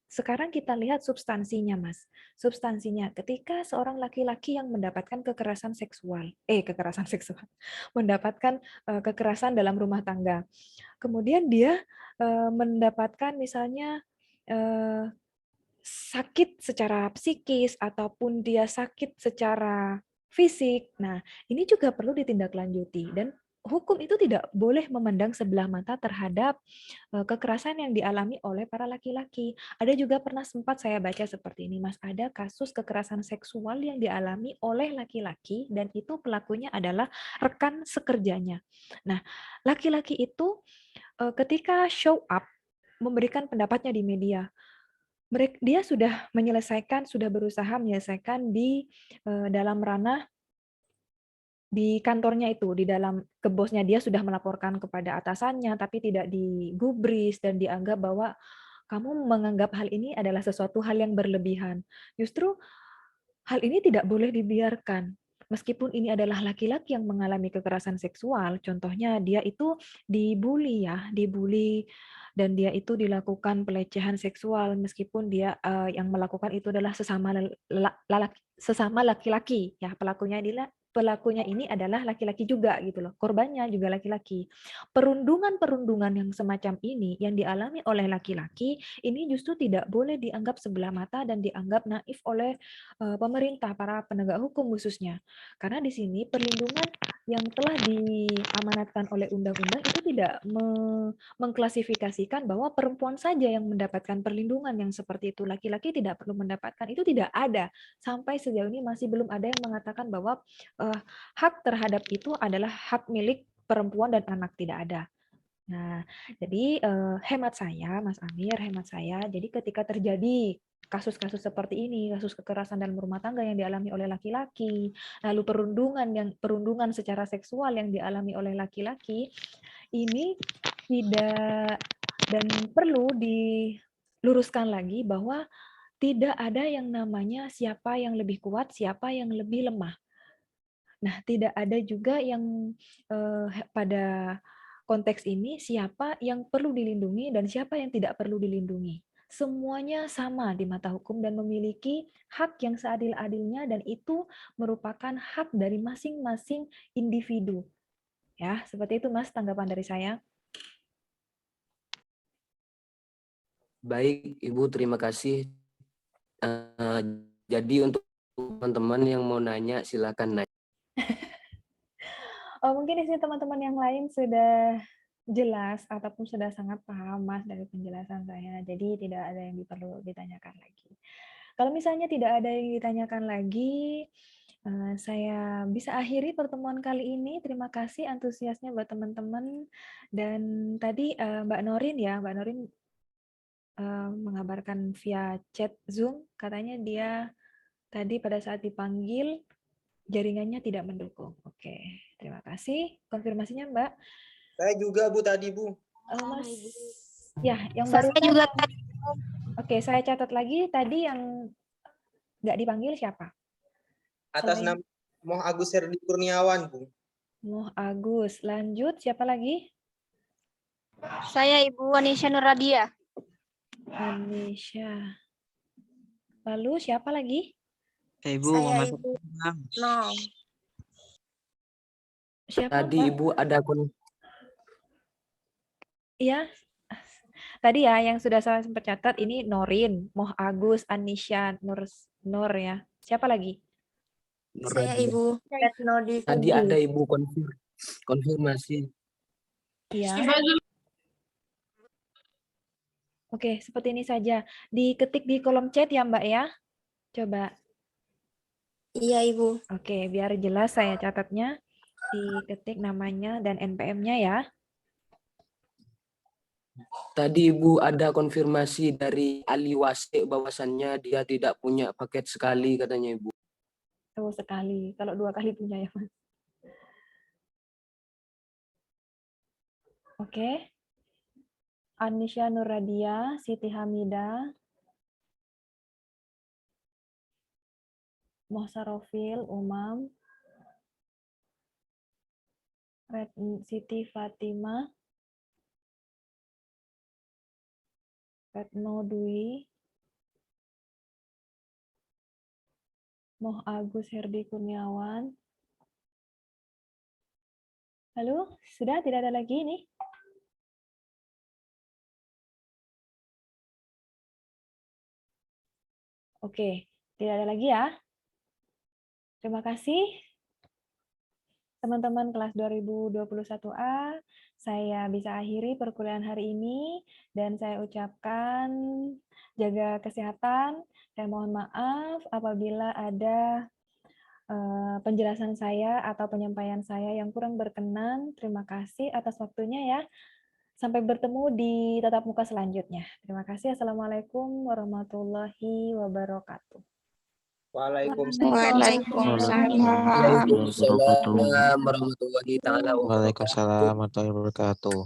Sekarang kita lihat substansinya, Mas. Substansinya, ketika seorang laki-laki yang mendapatkan kekerasan seksual, mendapatkan kekerasan dalam rumah tangga, kemudian dia mendapatkan misalnya sakit secara psikis ataupun dia sakit secara fisik. Nah, ini juga perlu ditindaklanjuti dan hukum itu tidak boleh memandang sebelah mata terhadap kekerasan yang dialami oleh para laki-laki. Ada juga pernah sempat saya baca seperti ini, Mas, ada kasus kekerasan seksual yang dialami oleh laki-laki dan itu pelakunya adalah rekan sekerjanya. Nah, laki-laki itu ketika show up memberikan pendapatnya di media, dia sudah berusaha menyelesaikan di dalam ranah di kantornya itu, di dalam ke bosnya, dia sudah melaporkan kepada atasannya, tapi tidak digubris dan dianggap bahwa kamu menganggap hal ini adalah sesuatu hal yang berlebihan. Justru hal ini tidak boleh dibiarkan. Meskipun ini adalah laki-laki yang mengalami kekerasan seksual, contohnya dia itu dibully dan dia itu dilakukan pelecehan seksual meskipun dia yang melakukan itu adalah sesama laki-laki ya, pelakunya adalah pelakunya ini adalah laki-laki juga gitu loh. Korbannya juga laki-laki. Perundungan-perundungan yang semacam ini yang dialami oleh laki-laki ini justru tidak boleh dianggap sebelah mata dan dianggap naif oleh pemerintah, para penegak hukum khususnya. Karena di sini perlindungan yang telah diamanatkan oleh undang-undang itu tidak mengklasifikasikan bahwa perempuan saja yang mendapatkan perlindungan yang seperti itu. Laki-laki tidak perlu mendapatkan. Itu tidak ada. Sampai sejauh ini masih belum ada yang mengatakan bahwa hak terhadap itu adalah hak milik perempuan dan anak, tidak ada. Nah, jadi hemat saya, Mas Amir, hemat saya, jadi ketika terjadi kasus-kasus seperti ini, kasus kekerasan dalam rumah tangga yang dialami oleh laki-laki, lalu perundungan secara seksual yang dialami oleh laki-laki, ini tidak dan perlu diluruskan lagi bahwa tidak ada yang namanya siapa yang lebih kuat, siapa yang lebih lemah. Nah, tidak ada juga yang pada konteks ini siapa yang perlu dilindungi dan siapa yang tidak perlu dilindungi. Semuanya sama di mata hukum dan memiliki hak yang seadil-adilnya dan itu merupakan hak dari masing-masing individu. Ya, seperti itu Mas tanggapan dari saya. Baik, Ibu, terima kasih. Jadi untuk teman-teman yang mau nanya, silakan nanya. Mungkin di sini teman-teman yang lain sudah jelas ataupun sudah sangat paham Mas dari penjelasan saya. Jadi tidak ada yang perlu ditanyakan lagi. Kalau misalnya tidak ada yang ditanyakan lagi, saya bisa akhiri pertemuan kali ini. Terima kasih antusiasnya buat teman-teman. Dan tadi Mbak Norin ya, Mbak Norin mengabarkan via chat Zoom, katanya dia tadi pada saat dipanggil jaringannya tidak mendukung. Oke, terima kasih. Konfirmasinya Mbak. Saya juga Bu tadi Bu. Mas, ya yang Saya baru juga tadi. Oke, saya catat lagi tadi yang nggak dipanggil siapa? Atas Selain nama Moh Agus Herdi Kurniawan Bu. Moh Agus. Lanjut, siapa lagi? Saya Ibu Anisha Nuradia. Anisha. Lalu siapa lagi? Ibu Saya Ibu No. Siapa? Tadi Mbak? Ibu ada Iya. Tadi ya yang sudah saya sempat catat ini Norin, Moh Agus, Anisha, Nur ya. Siapa lagi? Saya Ibu Retno Tadi ada Ibu konfirmasi. Iya. Oke, seperti ini saja. Diketik di kolom chat ya, Mbak ya. Coba. Iya Ibu. Oke, biar jelas saya catatnya. Diketik namanya dan NPM-nya ya. Tadi Ibu ada konfirmasi dari Ali Wase bahwasannya dia tidak punya paket sekali katanya Ibu. Oh, sekali. Kalau 2 kali punya ya, Mas. Oke. Anisha Nuradia, Siti Hamida, Mohsarofil, Umam, Siti Fatima, Retno Dwi, Moh Agus Herdi Kurniawan. Lalu, sudah tidak ada lagi nih? Oke, tidak ada lagi ya. Terima kasih. Teman-teman kelas 2021A, saya bisa akhiri perkuliahan hari ini dan saya ucapkan jaga kesehatan dan mohon maaf apabila ada penjelasan saya atau penyampaian saya yang kurang berkenan. Terima kasih atas waktunya ya. Sampai bertemu di tatap muka selanjutnya. Terima kasih. Assalamualaikum warahmatullahi wabarakatuh. Waalaikumsalam. Waalaikumsalam warahmatullahi taala wabarakatuh. Waalaikumsalam warahmatullahi wabarakatuh.